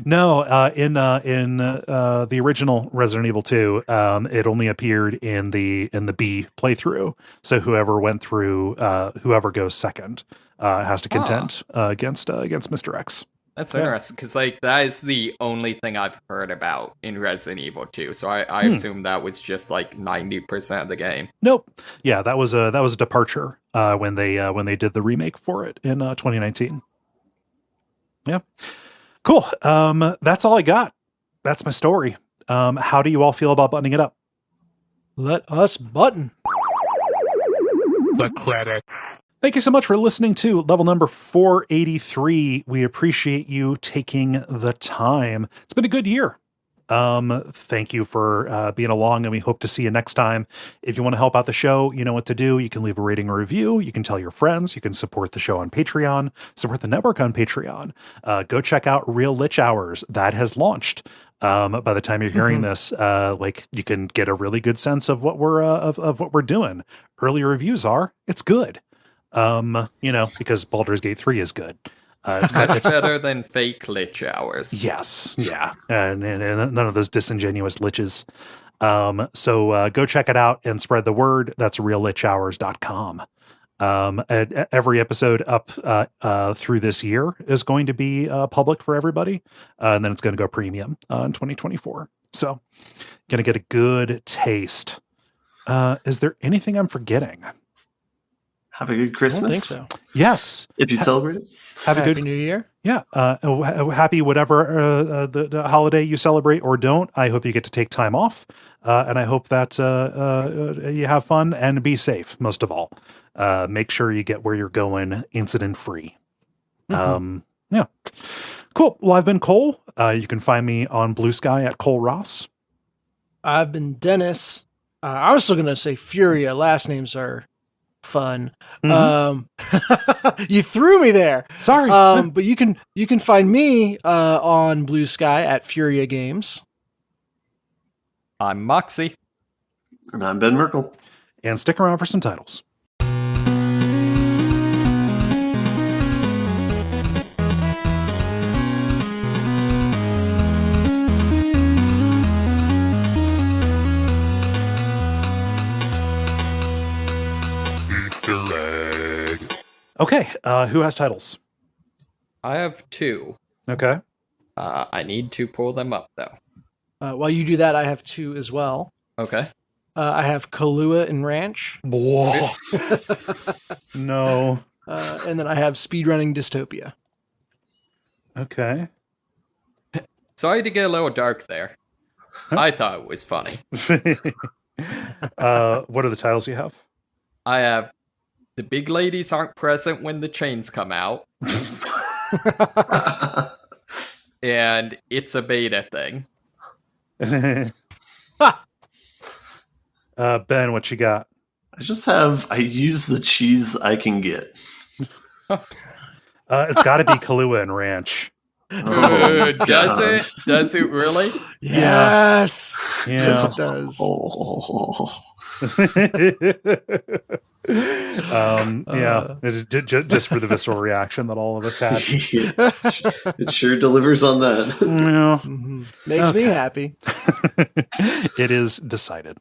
No, in the original Resident Evil 2, it only appeared in the B playthrough. So whoever went through, whoever goes second, has to contend against Mr. X. That's interesting, because like that is the only thing I've heard about in Resident Evil 2. So I assume that was just like 90% of the game. Nope. Yeah, that was a departure when they did the remake for it in 2019. Yeah. Cool. That's all I got. That's my story. How do you all feel about buttoning it up? Let us button. The credits. Thank you so much for listening to level number 483. We appreciate you taking the time. It's been a good year. Thank you for being along, and we hope to see you next time. If you want to help out the show, you know what to do. You can leave a rating or review. You can tell your friends. You can support the show on Patreon, support the network on Patreon. Go check out Real Lich Hours. That has launched. By the time you're hearing this, like you can get a really good sense of what we're of what we're doing. Early reviews are it's good. Because Baldur's Gate 3 is good. It's much better than fake Lich Hours. Yes. Yeah. And none of those disingenuous liches. So go check it out and spread the word. That's reallichhours.com. Every episode up through this year is going to be public for everybody. And then it's going to go premium in 2024. So going to get a good taste. Is there anything I'm forgetting? Have a good Christmas. I don't think so. Yes. If you celebrate it. Have a Happy good New Year. Yeah. Happy whatever the holiday you celebrate or don't. I hope you get to take time off. And I hope that you have fun and be safe, most of all. Make sure you get where you're going incident free. Yeah. Cool. Well, I've been Cole. You can find me on Blue Sky at Cole Ross. I've been Dennis. I was still going to say Furia. Last names are fun. You threw me there. Sorry. But you can find me on Blue Sky at Furia Games. I'm Moxie. And I'm Ben Merkel. And stick around for some titles. Okay, who has titles? I have 2. Okay. I need to pull them up, though. While you do that, I have 2 as well. Okay. I have Kahlúa and Ranch. Whoa. No. And then I have Speedrunning Dystopia. Okay. Sorry to get a little dark there. I thought it was funny. What are the titles you have? I have The Big Ladies Aren't Present When the Chains Come Out. And It's a Beta Thing. Ben, what you got? I use the cheese I can get. It's got to be Kahlúa and Ranch. Does it? Does it really? Yes. Yeah. Yes, it does. Yeah, just for the visceral reaction that all of us had. It sure delivers on that. Yeah. Makes me happy. It is decided.